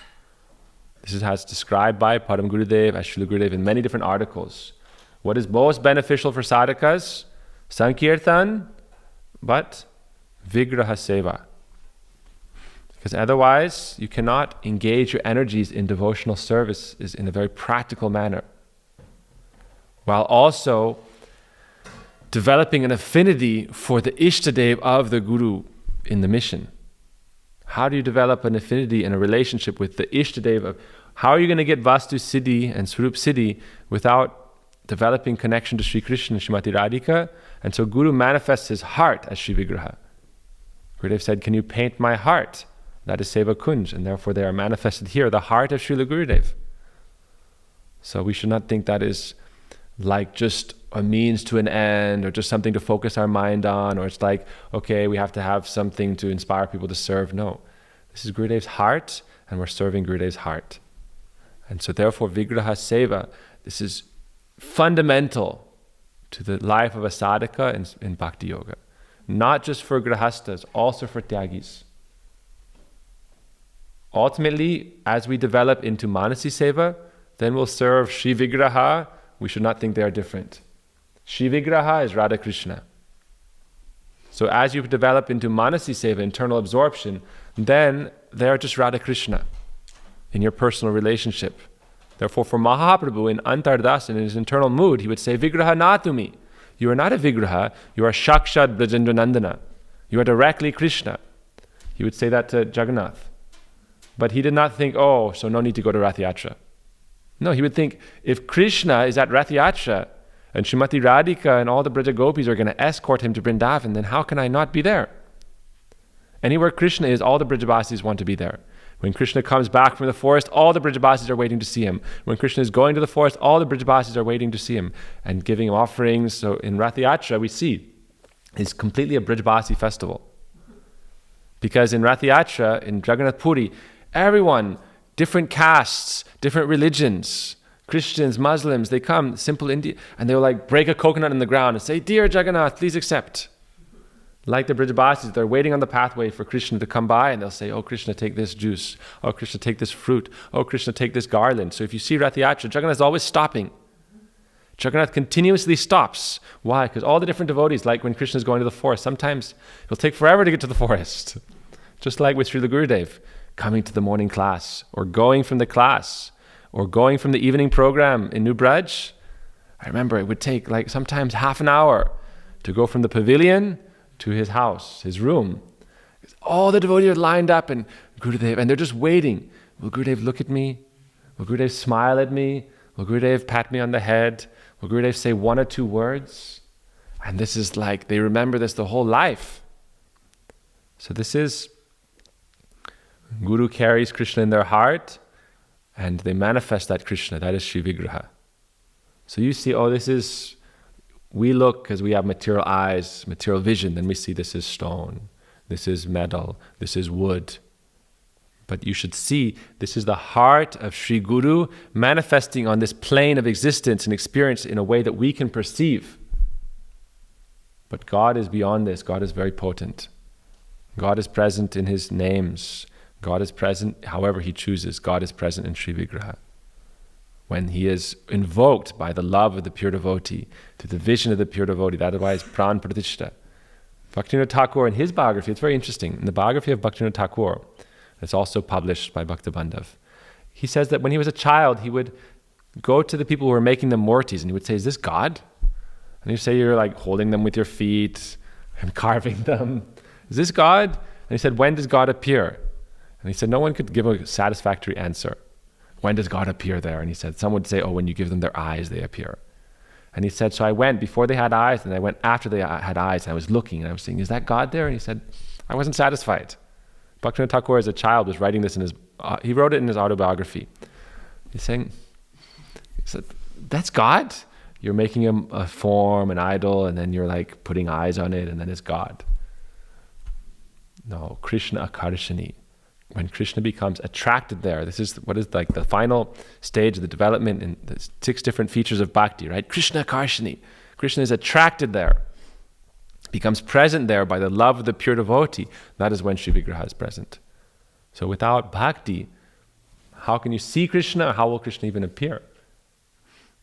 This is as described by Param Gurudev as Srila Gurudev in many different articles. What is most beneficial for sadhakas? Sankirtan, but Vigraha Seva. Because otherwise, you cannot engage your energies in devotional service in a very practical manner, while also developing an affinity for the Ishtadev of the Guru in the mission. How do you develop an affinity and a relationship with the Ishtadev? How are you going to get Vastu Siddhi and Swarup Siddhi without developing connection to Sri Krishna and Srimati Radhika? And so Guru manifests his heart as Sri Vigraha. Gurudev said, can you paint my heart? That is Seva Kunj, and therefore they are manifested here, the heart of Srila Gurudev. So we should not think that is like just a means to an end, or just something to focus our mind on, or it's like, okay, we have to have something to inspire people to serve. No, this is Gurudev's heart, and we're serving Gurudev's heart. And so therefore Vigraha Seva, this is fundamental to the life of a sadhaka in Bhakti Yoga. Not just for grahastas, also for tyagis. Ultimately, as we develop into Manasi Seva, then we'll serve Shri Vigraha. We should not think they are different. Shri Vigraha is Radha Krishna. So as you develop into Manasi Seva, internal absorption, then they are just Radha Krishna in your personal relationship. Therefore, for Mahaprabhu in Antardas, in his internal mood, he would say, Vigraha natumi. You are not a Vigraha, you are Shakshad Brajendra Nandana. You are directly Krishna. He would say that to Jagannath. But he did not think, oh, so no need to go to Rath Yatra. No, he would think, if Krishna is at Rath Yatra, and Srimati Radhika and all the Braja Gopis are going to escort him to Vrindavan, then how can I not be there? Anywhere Krishna is, all the Brajabasis want to be there. When Krishna comes back from the forest, all the Brajabasis are waiting to see him. When Krishna is going to the forest, all the Brajabasis are waiting to see him and giving him offerings. So in Rath Yatra, we see it's completely a Brajabasi festival. Because in Rath Yatra, in Jagannath Puri, everyone, different castes, different religions, Christians, Muslims, they come, simple Indian, and they'll like break a coconut in the ground and say, Dear Jagannath, please accept. Like the Brajabasis, they're waiting on the pathway for Krishna to come by, and they'll say, oh Krishna, take this juice. Oh Krishna, take this fruit. Oh Krishna, take this garland. So if you see Rath Yatra, Jagannath is always stopping. Jagannath continuously stops. Why? Because all the different devotees, like when Krishna is going to the forest, sometimes it'll take forever to get to the forest. Just like with Srila Gurudev, coming to the morning class, or going from the class, or going from the evening program in New Braj. I remember it would take like sometimes half an hour to go from the pavilion to his house, his room. All the devotees are lined up and Gurudev, and they're just waiting. Will Gurudev look at me? Will Gurudev smile at me? Will Gurudev pat me on the head? Will Gurudev say one or two words? And this is like, they remember this the whole life. So this is, Guru carries Krishna in their heart, and they manifest that Krishna. That is Shri Vigraha. So you see, oh, this is, we look because we have material eyes, material vision, then we see this is stone, this is metal, this is wood. But you should see, this is the heart of Shri Guru manifesting on this plane of existence and experience in a way that we can perceive. But God is beyond this. God is very potent. God is present in His names. God is present however He chooses. God is present in Shri Vigraha. When He is invoked by the love of the pure devotee, to the vision of the pure devotee, that is why it's Pran Pratishta. Bhaktivinoda Thakur, in his biography, it's very interesting, in the biography of Bhaktivinoda Thakur, it's also published by Bhakta Bandhav, he says that when he was a child, he would go to the people who were making the murtis, and he would say, is this God? And he'd say, you're like holding them with your feet and carving them. Is this God? And he said, when does God appear? And he said, no one could give a satisfactory answer. When does God appear there? And he said, some would say, oh, when you give them their eyes, they appear. And he said, so I went before they had eyes, and I went after they had eyes, and I was looking, and I was saying, is that God there? And he said, I wasn't satisfied. Bhaktivinoda Thakur, as a child, was writing this in his, he wrote it in his autobiography. He's saying, he said, that's God? You're making a form, an idol, and then you're like putting eyes on it, and then it's God. No, Krishna Akarshani. When Krishna becomes attracted there, this is what is like the final stage of the development in the 6 different features of bhakti, right? Krishna Karshani. Krishna is attracted there, becomes present there by the love of the pure devotee. That is when Shri Vigraha is present. So without bhakti, how can you see Krishna? How will Krishna even appear?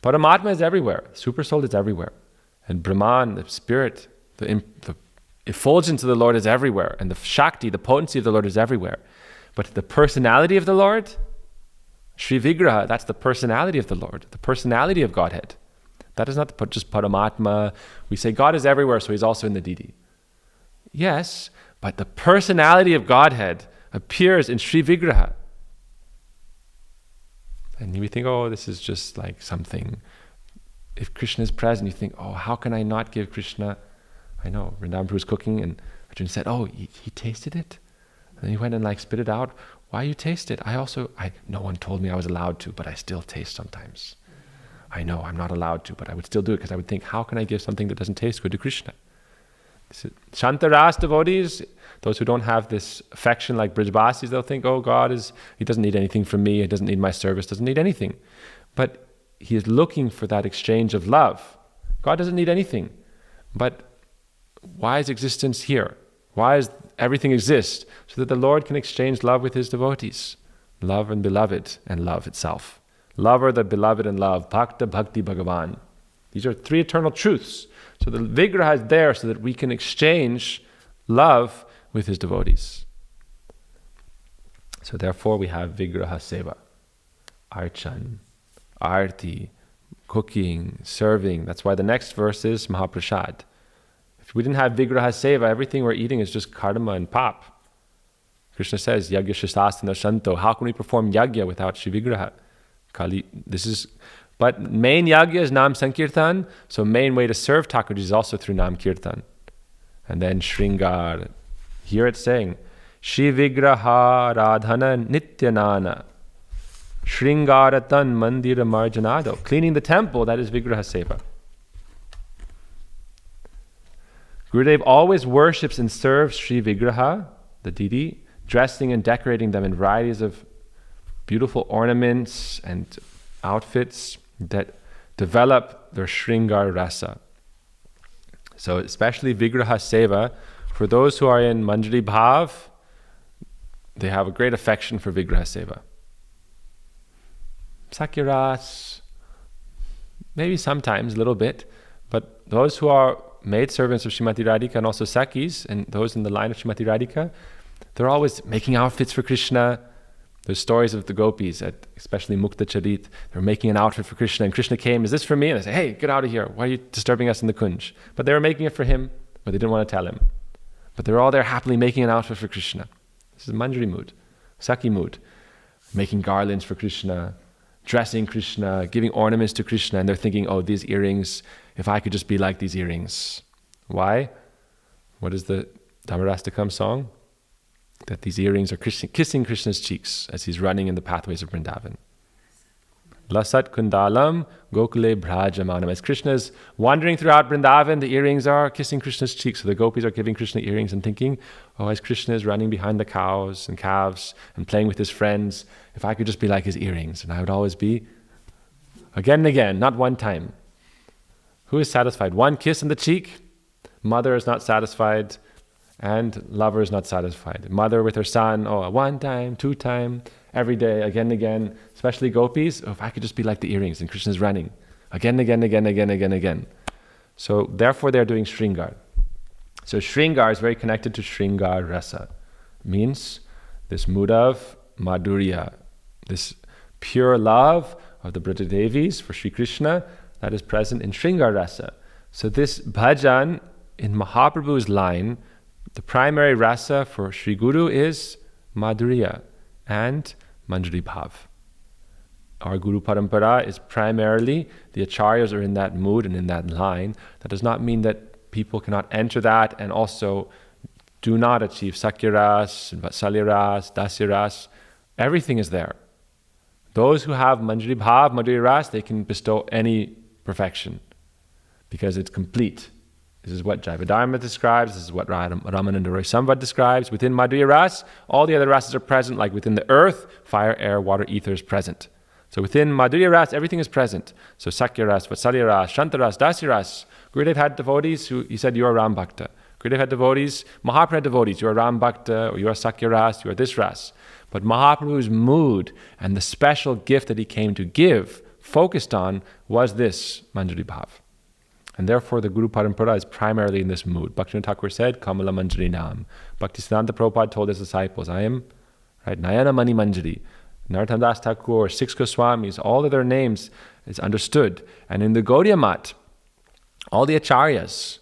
Paramatma is everywhere. Supersoul is everywhere. And Brahman, the spirit, the effulgence of the Lord is everywhere. And the Shakti, the potency of the Lord is everywhere. But the personality of the Lord, Shri Vigraha, that's the personality of the Lord, the personality of Godhead. That is not just Paramatma. We say God is everywhere, so He's also in the deity. Yes, but the personality of Godhead appears in Shri Vigraha. And we think, oh, this is just like something. If Krishna is present, you think, oh, how can I not give Krishna? I know, Vrindavan Prabhu was cooking, and Arjuna said, oh, he tasted it? And he went and like spit it out. Why you taste it? No one told me I was allowed to, but I still taste sometimes. I know I'm not allowed to, but I would still do it because I would think, how can I give something that doesn't taste good to Krishna? Shantaras devotees, those who don't have this affection like Brajbasis, they'll think, oh, He doesn't need anything from me, He doesn't need my service, doesn't need anything. But He is looking for that exchange of love. God doesn't need anything. But why is existence here? Why is everything exist? So that the Lord can exchange love with His devotees. Love and beloved and love itself. Lover, the beloved and love. Bhakta, Bhakti, Bhagavan. These are 3 eternal truths. So the Vigraha is there so that we can exchange love with His devotees. So therefore we have Vigraha Seva. Archan. arti, cooking, serving. That's why the next verse is Mahaprasad. If we didn't have Vigraha Seva, everything we're eating is just karma and pap. Krishna says, Yagya Shastasana Shanto. How can we perform yagya without Shri Vigraha? But main yagya is Nam Sankirtan, so main way to serve Thakurji is also through Nam Kirtan. And then Sringara. Here it's saying, Shri Vigraha Radhana Nityanana Sringaratan Mandira Marjanado. Cleaning the temple, that is Vigraha Seva. Gurudev always worships and serves Shri Vigraha, the deity, dressing and decorating them in varieties of beautiful ornaments and outfits that develop their Sringar Rasa. So especially Vigraha Seva, for those who are in Manjari Bhav, they have a great affection for Vigraha Seva. Sakyaras, maybe sometimes a little bit, but those who are maid servants of Srimati Radhika and also Sakis, and those in the line of Srimati Radhika, they're always making outfits for Krishna. There's stories of the gopis, especially Mukta Charit. They're making an outfit for Krishna, and Krishna came, is this for me? And they say, hey, get out of here. Why are you disturbing us in the Kunj? But they were making it for him, but they didn't want to tell him. But they're all there happily making an outfit for Krishna. This is Manjari mood, Saki mood. Making garlands for Krishna, dressing Krishna, giving ornaments to Krishna, and they're thinking, oh, these earrings, if I could just be like these earrings. Why? What is the Dhammarastakam song? That these earrings are kissing Krishna's cheeks as he's running in the pathways of Vrindavan. Lasat kundalam gokule bhrajamanam. As Krishna's wandering throughout Vrindavan, the earrings are kissing Krishna's cheeks. So the gopis are giving Krishna earrings and thinking, oh, as Krishna is running behind the cows and calves and playing with his friends, if I could just be like his earrings, and I would always be, again and again, not one time. Who is satisfied? One kiss on the cheek? Mother is not satisfied, and lover is not satisfied. Mother with her son, oh, one time, two time, every day, again and again. Especially gopis, oh, if I could just be like the earrings, and Krishna's running. Again, again. So therefore they're doing Sringar. So Sringar is very connected to Sringar Rasa. Means this mood of Madhurya, this pure love of the Braja Devis for Sri Krishna that is present in Sringar Rasa. So this bhajan in Mahaprabhu's line, the primary rasa for Sri Guru is Madhurya and Manjari Bhav. Our Guru Parampara is primarily, the acharyas are in that mood and in that line. That does not mean that people cannot enter that and also do not achieve Sakyaras, Vatsalyaras, Dasyaras. Everything is there. Those who have Manjari Bhav, Madhurya Ras, they can bestow any perfection because it's complete. This is what Jayavadharma describes, this is what Ramananda Roy Samvad describes. Within Madhurya Ras, all the other rasas are present, like within the earth, fire, air, water, ether is present. So within Madhurya Ras, everything is present. So Sakya Ras, Vatsalya Ras, Shanta Ras, Dasya Ras. Gurudev had devotees who, he said, you are Ram Bhakta. Gurudev had devotees, Mahaprabhu had devotees, you are Ram Bhakta, or you are Sakya Ras, you are this Ras. But Mahaprabhu's mood and the special gift that he came to give, focused on, was this Manjari Bhav. And therefore the Guru Parampara is primarily in this mood. Bhaktivinoda Thakur said, Kamala Manjari Nam. Bhaktisiddhanta Prabhupada told his disciples, I am, right, Nayana Mani Manjari. Narottam Das Thakur, six Goswamis, all of their names is understood. And in the Gaudiya Mat, all the acharyas,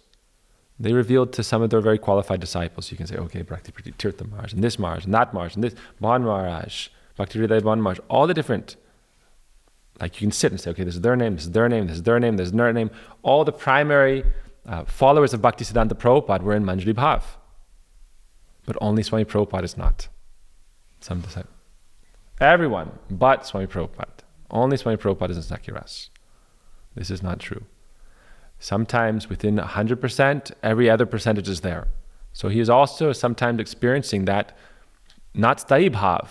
they revealed to some of their very qualified disciples. You can say, okay, Bhakti Tirtha Maharaj, and this Maharaj, and that Maharaj, and this, Bhan Maharaj, Bhakti Hridaya Bhan Maharaj, all the different, like you can sit and say, okay, this is their name, this is their name, this is their name, this is their name. All the primary followers of Bhaktisiddhanta Prabhupada were in Manjari Bhav. But only Swami Prabhupada is not. Some disciples. Everyone but Swami Prabhupada. Only Swami Prabhupada is in Sakya Ras. This is not true. Sometimes within 100%, every other percentage is there. So he is also sometimes experiencing that, not Sthayi Bhav,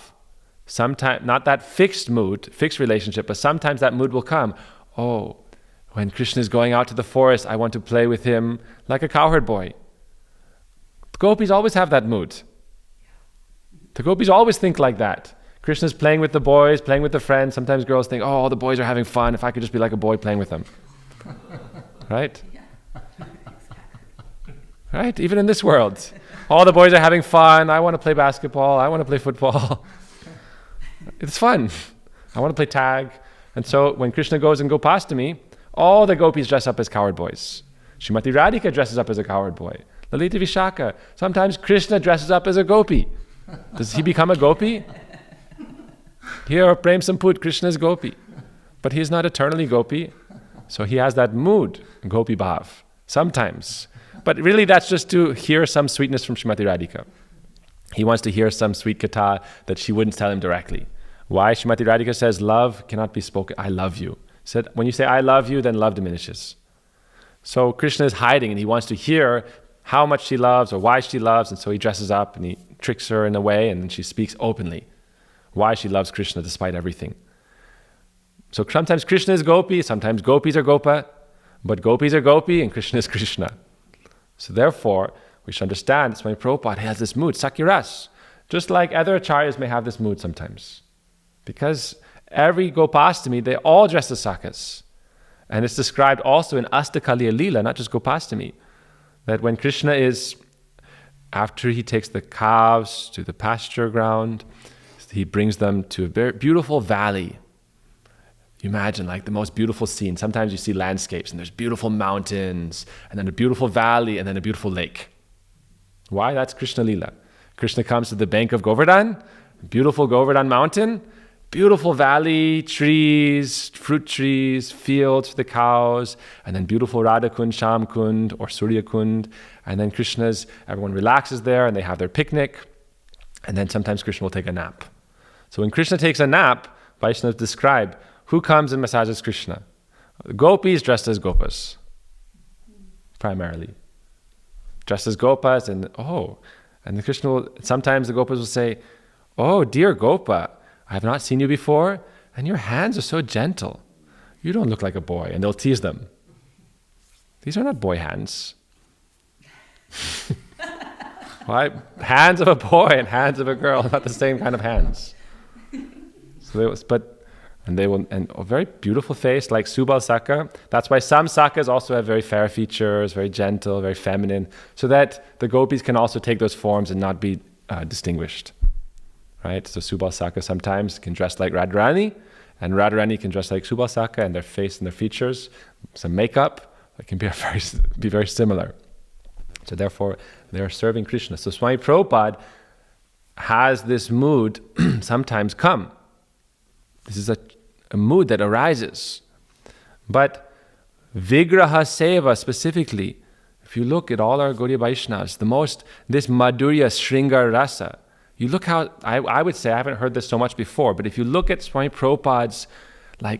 sometimes not that fixed mood, fixed relationship, but sometimes that mood will come. Oh, when Krishna is going out to the forest, I want to play with him like a cowherd boy. The gopis always have that mood. The gopis always think like that. Krishna's playing with the boys, playing with the friends. Sometimes girls think, oh, all the boys are having fun. If I could just be like a boy playing with them. Right? Right? Even in this world. All the boys are having fun. I want to play basketball. I want to play football. It's fun. I want to play tag. And so when Krishna goes in Gopastami, all the gopis dress up as cowherd boys. Srimati Radhika dresses up as a cowherd boy. Lalita Vishaka. Sometimes Krishna dresses up as a gopi. Does he become a gopi? Here, Prem Samput, Krishna is gopi. But he is not eternally gopi. So he has that mood, gopi bhav, sometimes. But really that's just to hear some sweetness from Srimati Radhika. He wants to hear some sweet katha that she wouldn't tell him directly. Why? Srimati Radhika says, love cannot be spoken. I love you. Said, when you say I love you, then love diminishes. So Krishna is hiding and he wants to hear how much she loves or why she loves, and so he dresses up and he tricks her in a way, and then she speaks openly why she loves Krishna despite everything. So sometimes Krishna is gopi, sometimes gopis are gopa, but gopis are gopi and Krishna is Krishna. So therefore, we should understand that Swami Prabhupada has this mood, Sakyaras, just like other acharyas may have this mood sometimes. Because every Gopastami, they all dress as Sakhas. And it's described also in Astakaliya Leela, not just Gopastami, that when Krishna is, after he takes the calves to the pasture ground, he brings them to a very beautiful valley. You imagine like the most beautiful scene. Sometimes you see landscapes and there's beautiful mountains and then a beautiful valley and then a beautiful lake. Why? That's Krishna Leela. Krishna comes to the bank of Govardhan, beautiful Govardhan mountain, beautiful valley, trees, fruit trees, fields for the cows, and then beautiful Radha Kund, Sham Kund, or Surya Kund. And then everyone relaxes there and they have their picnic. And then sometimes Krishna will take a nap. So when Krishna takes a nap, Vaishnavas describe who comes and massages Krishna. The gopis dressed as gopas, primarily. Dressed as gopas, and the Krishna will, sometimes the gopas will say, oh, dear Gopa, I have not seen you before, and your hands are so gentle. You don't look like a boy. And they'll tease them. These are not boy hands. Why? Hands of a boy and hands of a girl, not the same kind of hands. So they will, a very beautiful face like Subal Saka. That's why some Sakas also have very fair features, very gentle, very feminine, so that the gopis can also take those forms and not be distinguished. Right? So Subal Saka sometimes can dress like Radharani, and Radharani can dress like Subal Saka, and their face and their features, some makeup, it can be very similar. So therefore, they are serving Krishna. So Swami Prabhupada has this mood sometimes come. This is a mood that arises. But Vigraha Seva specifically, if you look at all our Gaudiya Vaishnavas, this Madhurya Sringara Rasa, you look how, I would say, I haven't heard this so much before, but if you look at Swami Prabhupada's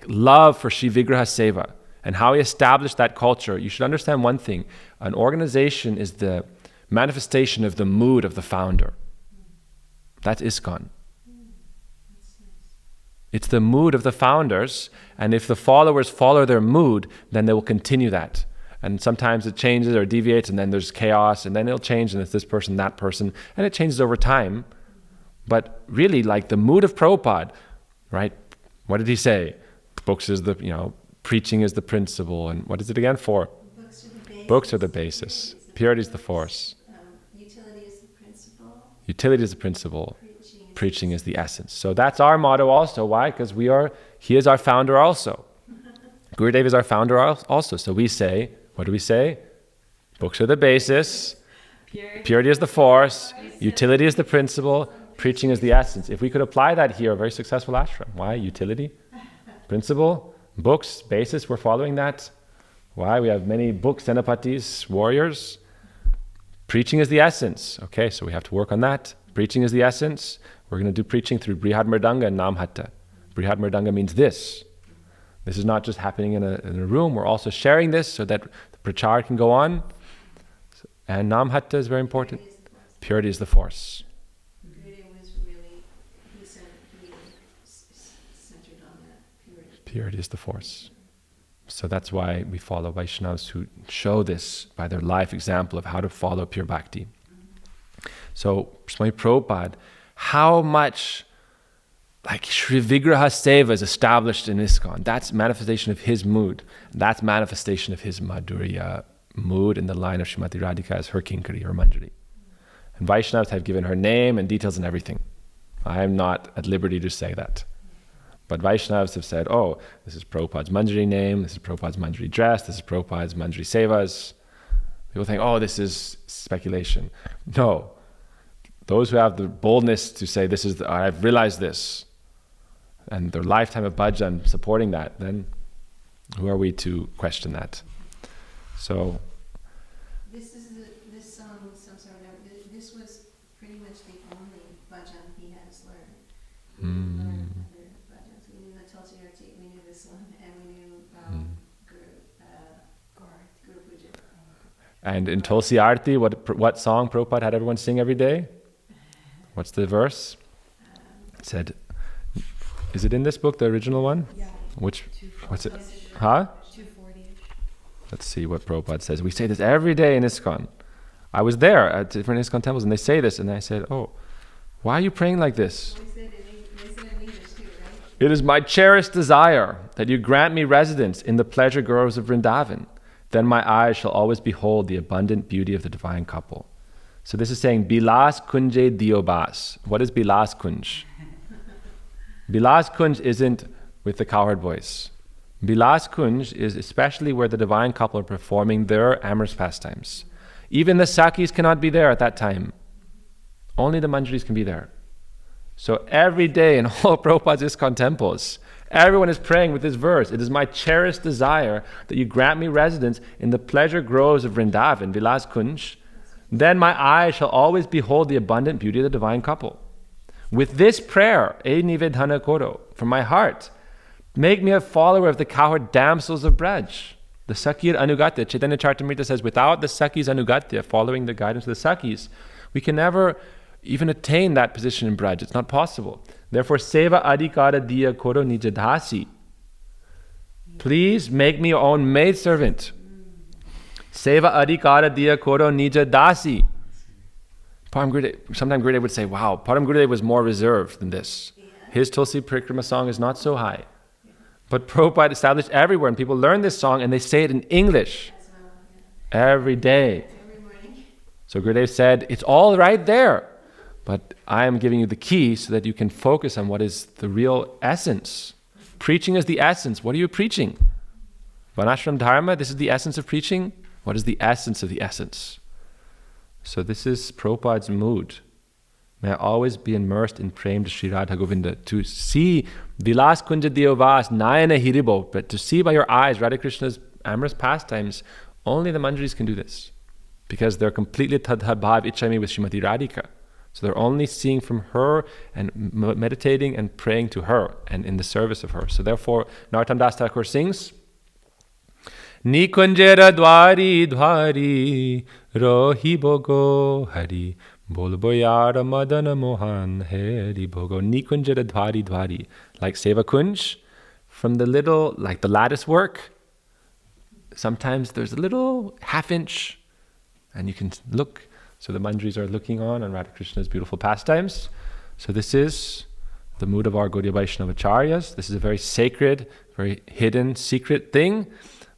love for Shri Vigraha Seva and how he established that culture, you should understand one thing. An organization is the manifestation of the mood of the founder. That's ISKCON. It's the mood of the founders, and if the followers follow their mood, then they will continue that. And sometimes it changes or deviates, and then there's chaos, and then it'll change, and it's this person, that person, and it changes over time. But really, like the mood of Prabhupada, right? What did he say? Books is preaching is the principle, and what is it again for? Books are the basis. Purity is the force. Utility is the principle. Utility is the principle. Preaching is the essence. So that's our motto also. Why? Because he is our founder also. Gurudev is our founder also. So we say, what do we say? Books are the basis. Purity is the force. Utility is the principle. Preaching is the essence. If we could apply that here, a very successful ashram. Why? Utility, principle, books, basis, we're following that. Why? We have many books, senapatis, warriors. Preaching is the essence. Okay, so we have to work on that. Preaching is the essence. We're going to do preaching through Brihad Mridanga and Namhatta. Brihad Mridanga means this. This is not just happening in a room. We're also sharing this so that the prachar can go on. And Namhatta is very important. Purity is the force. Gurudev was really, he centered on that purity. Purity is the force. So that's why we follow Vaishnavas who show this by their life example of how to follow pure bhakti. So Swami Prabhupada, how much Shri Vigraha Seva is established in ISKCON. That's manifestation of his mood. That's manifestation of his Madhurya mood in the line of Srimati Radhika as her Kinkari, her Manjari. And Vaishnavas have given her name and details and everything. I am not at liberty to say that. But Vaishnavas have said, oh, this is Prabhupada's Manjari name, this is Prabhupada's Manjari dress, this is Prabhupada's Manjari sevas. People think, oh, this is speculation. No. Those who have the boldness to say, I've realized this, and their lifetime of bhajan supporting that, then who are we to question that? So, this song, this was pretty much the only bhajan he has learned. He didn't learn other bhajans. We knew the Tulsi Arti, we knew this one, and we knew Guru Puja. And in Tulsi Arti, what song Prabhupada had everyone sing every day? What's the verse? It said, is it in this book, the original one? Yeah. What's it? Huh? 240. Let's see what Prabhupada says. We say this every day in ISKCON. I was there at different ISKCON temples and they say this, and I said, oh, why are you praying like this? They said in English too, right? It is my cherished desire that you grant me residence in the pleasure groves of Vrindavan. Then my eyes shall always behold the abundant beauty of the divine couple. So this is saying, Bilas Kunje Diobas. What is Bilas Kunj? Bilas Kunj isn't with the cowherd voice. Bilas Kunj is especially where the divine couple are performing their amorous pastimes. Even the Sakis cannot be there at that time. Only the Manjaris can be there. So every day in all Prabhupada's ISKCON temples, everyone is praying with this verse. It is my cherished desire that you grant me residence in the pleasure groves of Vrindavan, Bilas Kunj. Then my eyes shall always behold the abundant beauty of the divine couple. With this prayer, E Nivedhana Koro, from my heart, make me a follower of the cowherd damsels of Braj. The Sakir Anugatya. Chaitanya Charitamrita says, without the Sakis Anugatya, following the guidance of the Sakis, we can never even attain that position in Braj. It's not possible. Therefore, Seva Adhikara Diya Koro Nijadhasi. Please make me your own maidservant. Seva Adhikara Diya Koro Nijadhasi. Sometimes Gurudev would say, wow, Param Gurudev was more reserved than this. His Tulsi Parikrama song is not so high. But Prabhupada established everywhere, and people learn this song and they say it in English every day. Every morning. So Gurudev said, it's all right there, but I am giving you the key so that you can focus on what is the real essence. Preaching is the essence. What are you preaching? Vanashram Dharma, this is the essence of preaching. What is the essence of the essence? So this is Prabhupada's mood. May I always be immersed in prem to Sri Radha Govinda. To see Vilas Kunja Diovas Nayana Hiribo, but to see by your eyes Radha Krishna's amorous pastimes, only the Manjaris can do this. Because they're completely Tadha Bhav Ichami with Srimati Radhika. So they're only seeing from her and meditating and praying to her and in the service of her. So therefore, Narottam Das Thakur sings, Ni kunjera dwari dwari rohi bogo hari bolbo yara madana mohan hari bogo. Ni kunjera dwari dwari. Like Seva Kunj, from the little, like the lattice work, sometimes there's a little half-inch and you can look. So the Manjaris are looking on Radha Krishna's beautiful pastimes. So this is the mood of our Gaudiya Vaishnava Acharyas. This is a very sacred, very hidden, secret thing.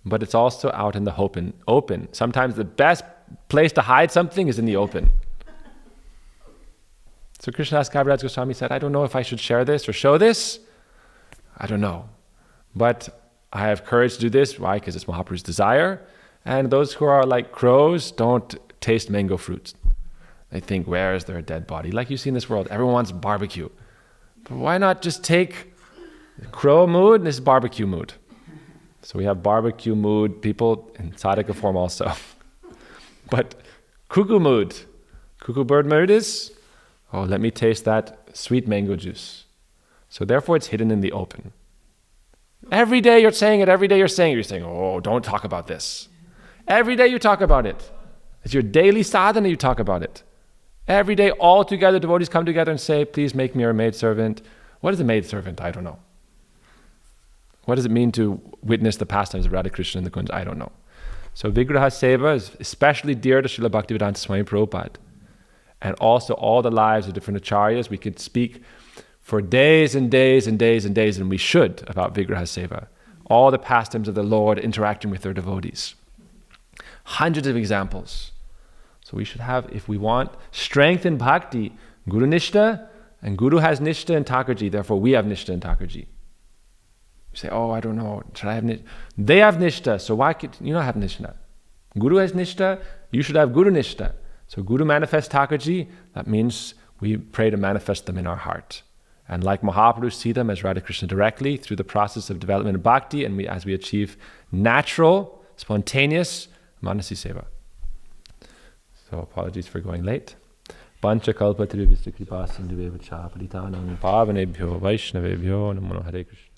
But it's also out in the open. Sometimes the best place to hide something is in the open. So Krishnadas Kaviraj Goswami said, I don't know if I should share this or show this. I don't know. But I have courage to do this. Why? Because it's Mahaprabhu's desire. And those who are like crows don't taste mango fruit. They think, where is their dead body? Like you see in this world, everyone wants barbecue. But why not just take the crow mood and this barbecue mood? So we have barbecue mood people in sadhaka form also. But cuckoo mood, cuckoo bird mood is, oh, let me taste that sweet mango juice. So therefore it's hidden in the open. Every day you're saying it, every day you're saying it. You're saying, oh, don't talk about this. Every day you talk about it. It's your daily sadhana, you talk about it. Every day all together devotees come together and say, please make me your maidservant. What is a maidservant? I don't know. What does it mean to witness the pastimes of Radha Krishna in the Kunj? I don't know. So Vigraha Seva is especially dear to Srila Bhaktivedanta Swami Prabhupada. And also all the lives of different acharyas. We could speak for days and days and days and days, and we should, about Vigraha Seva. All the pastimes of the Lord interacting with their devotees. Hundreds of examples. So we should have, if we want strength in bhakti, Guru Nishta, and Guru has Nishta in Thakurji, therefore we have Nishta in Thakurji. You say, oh, I don't know, should I have nishta? They have nishta, so why could you not have nishta? Guru has nishta, you should have Guru nishta. So Guru manifests Thakurji, that means we pray to manifest them in our heart. And like Mahaprabhu, see them as Radha Krishna directly through the process of development of bhakti, and as we achieve natural, spontaneous manasi seva. So apologies for going late. Pancha kalpa trivista kripa sindhu eva cha paritanam pavanebhyo vaishnavebhyo namo Hare Krishna.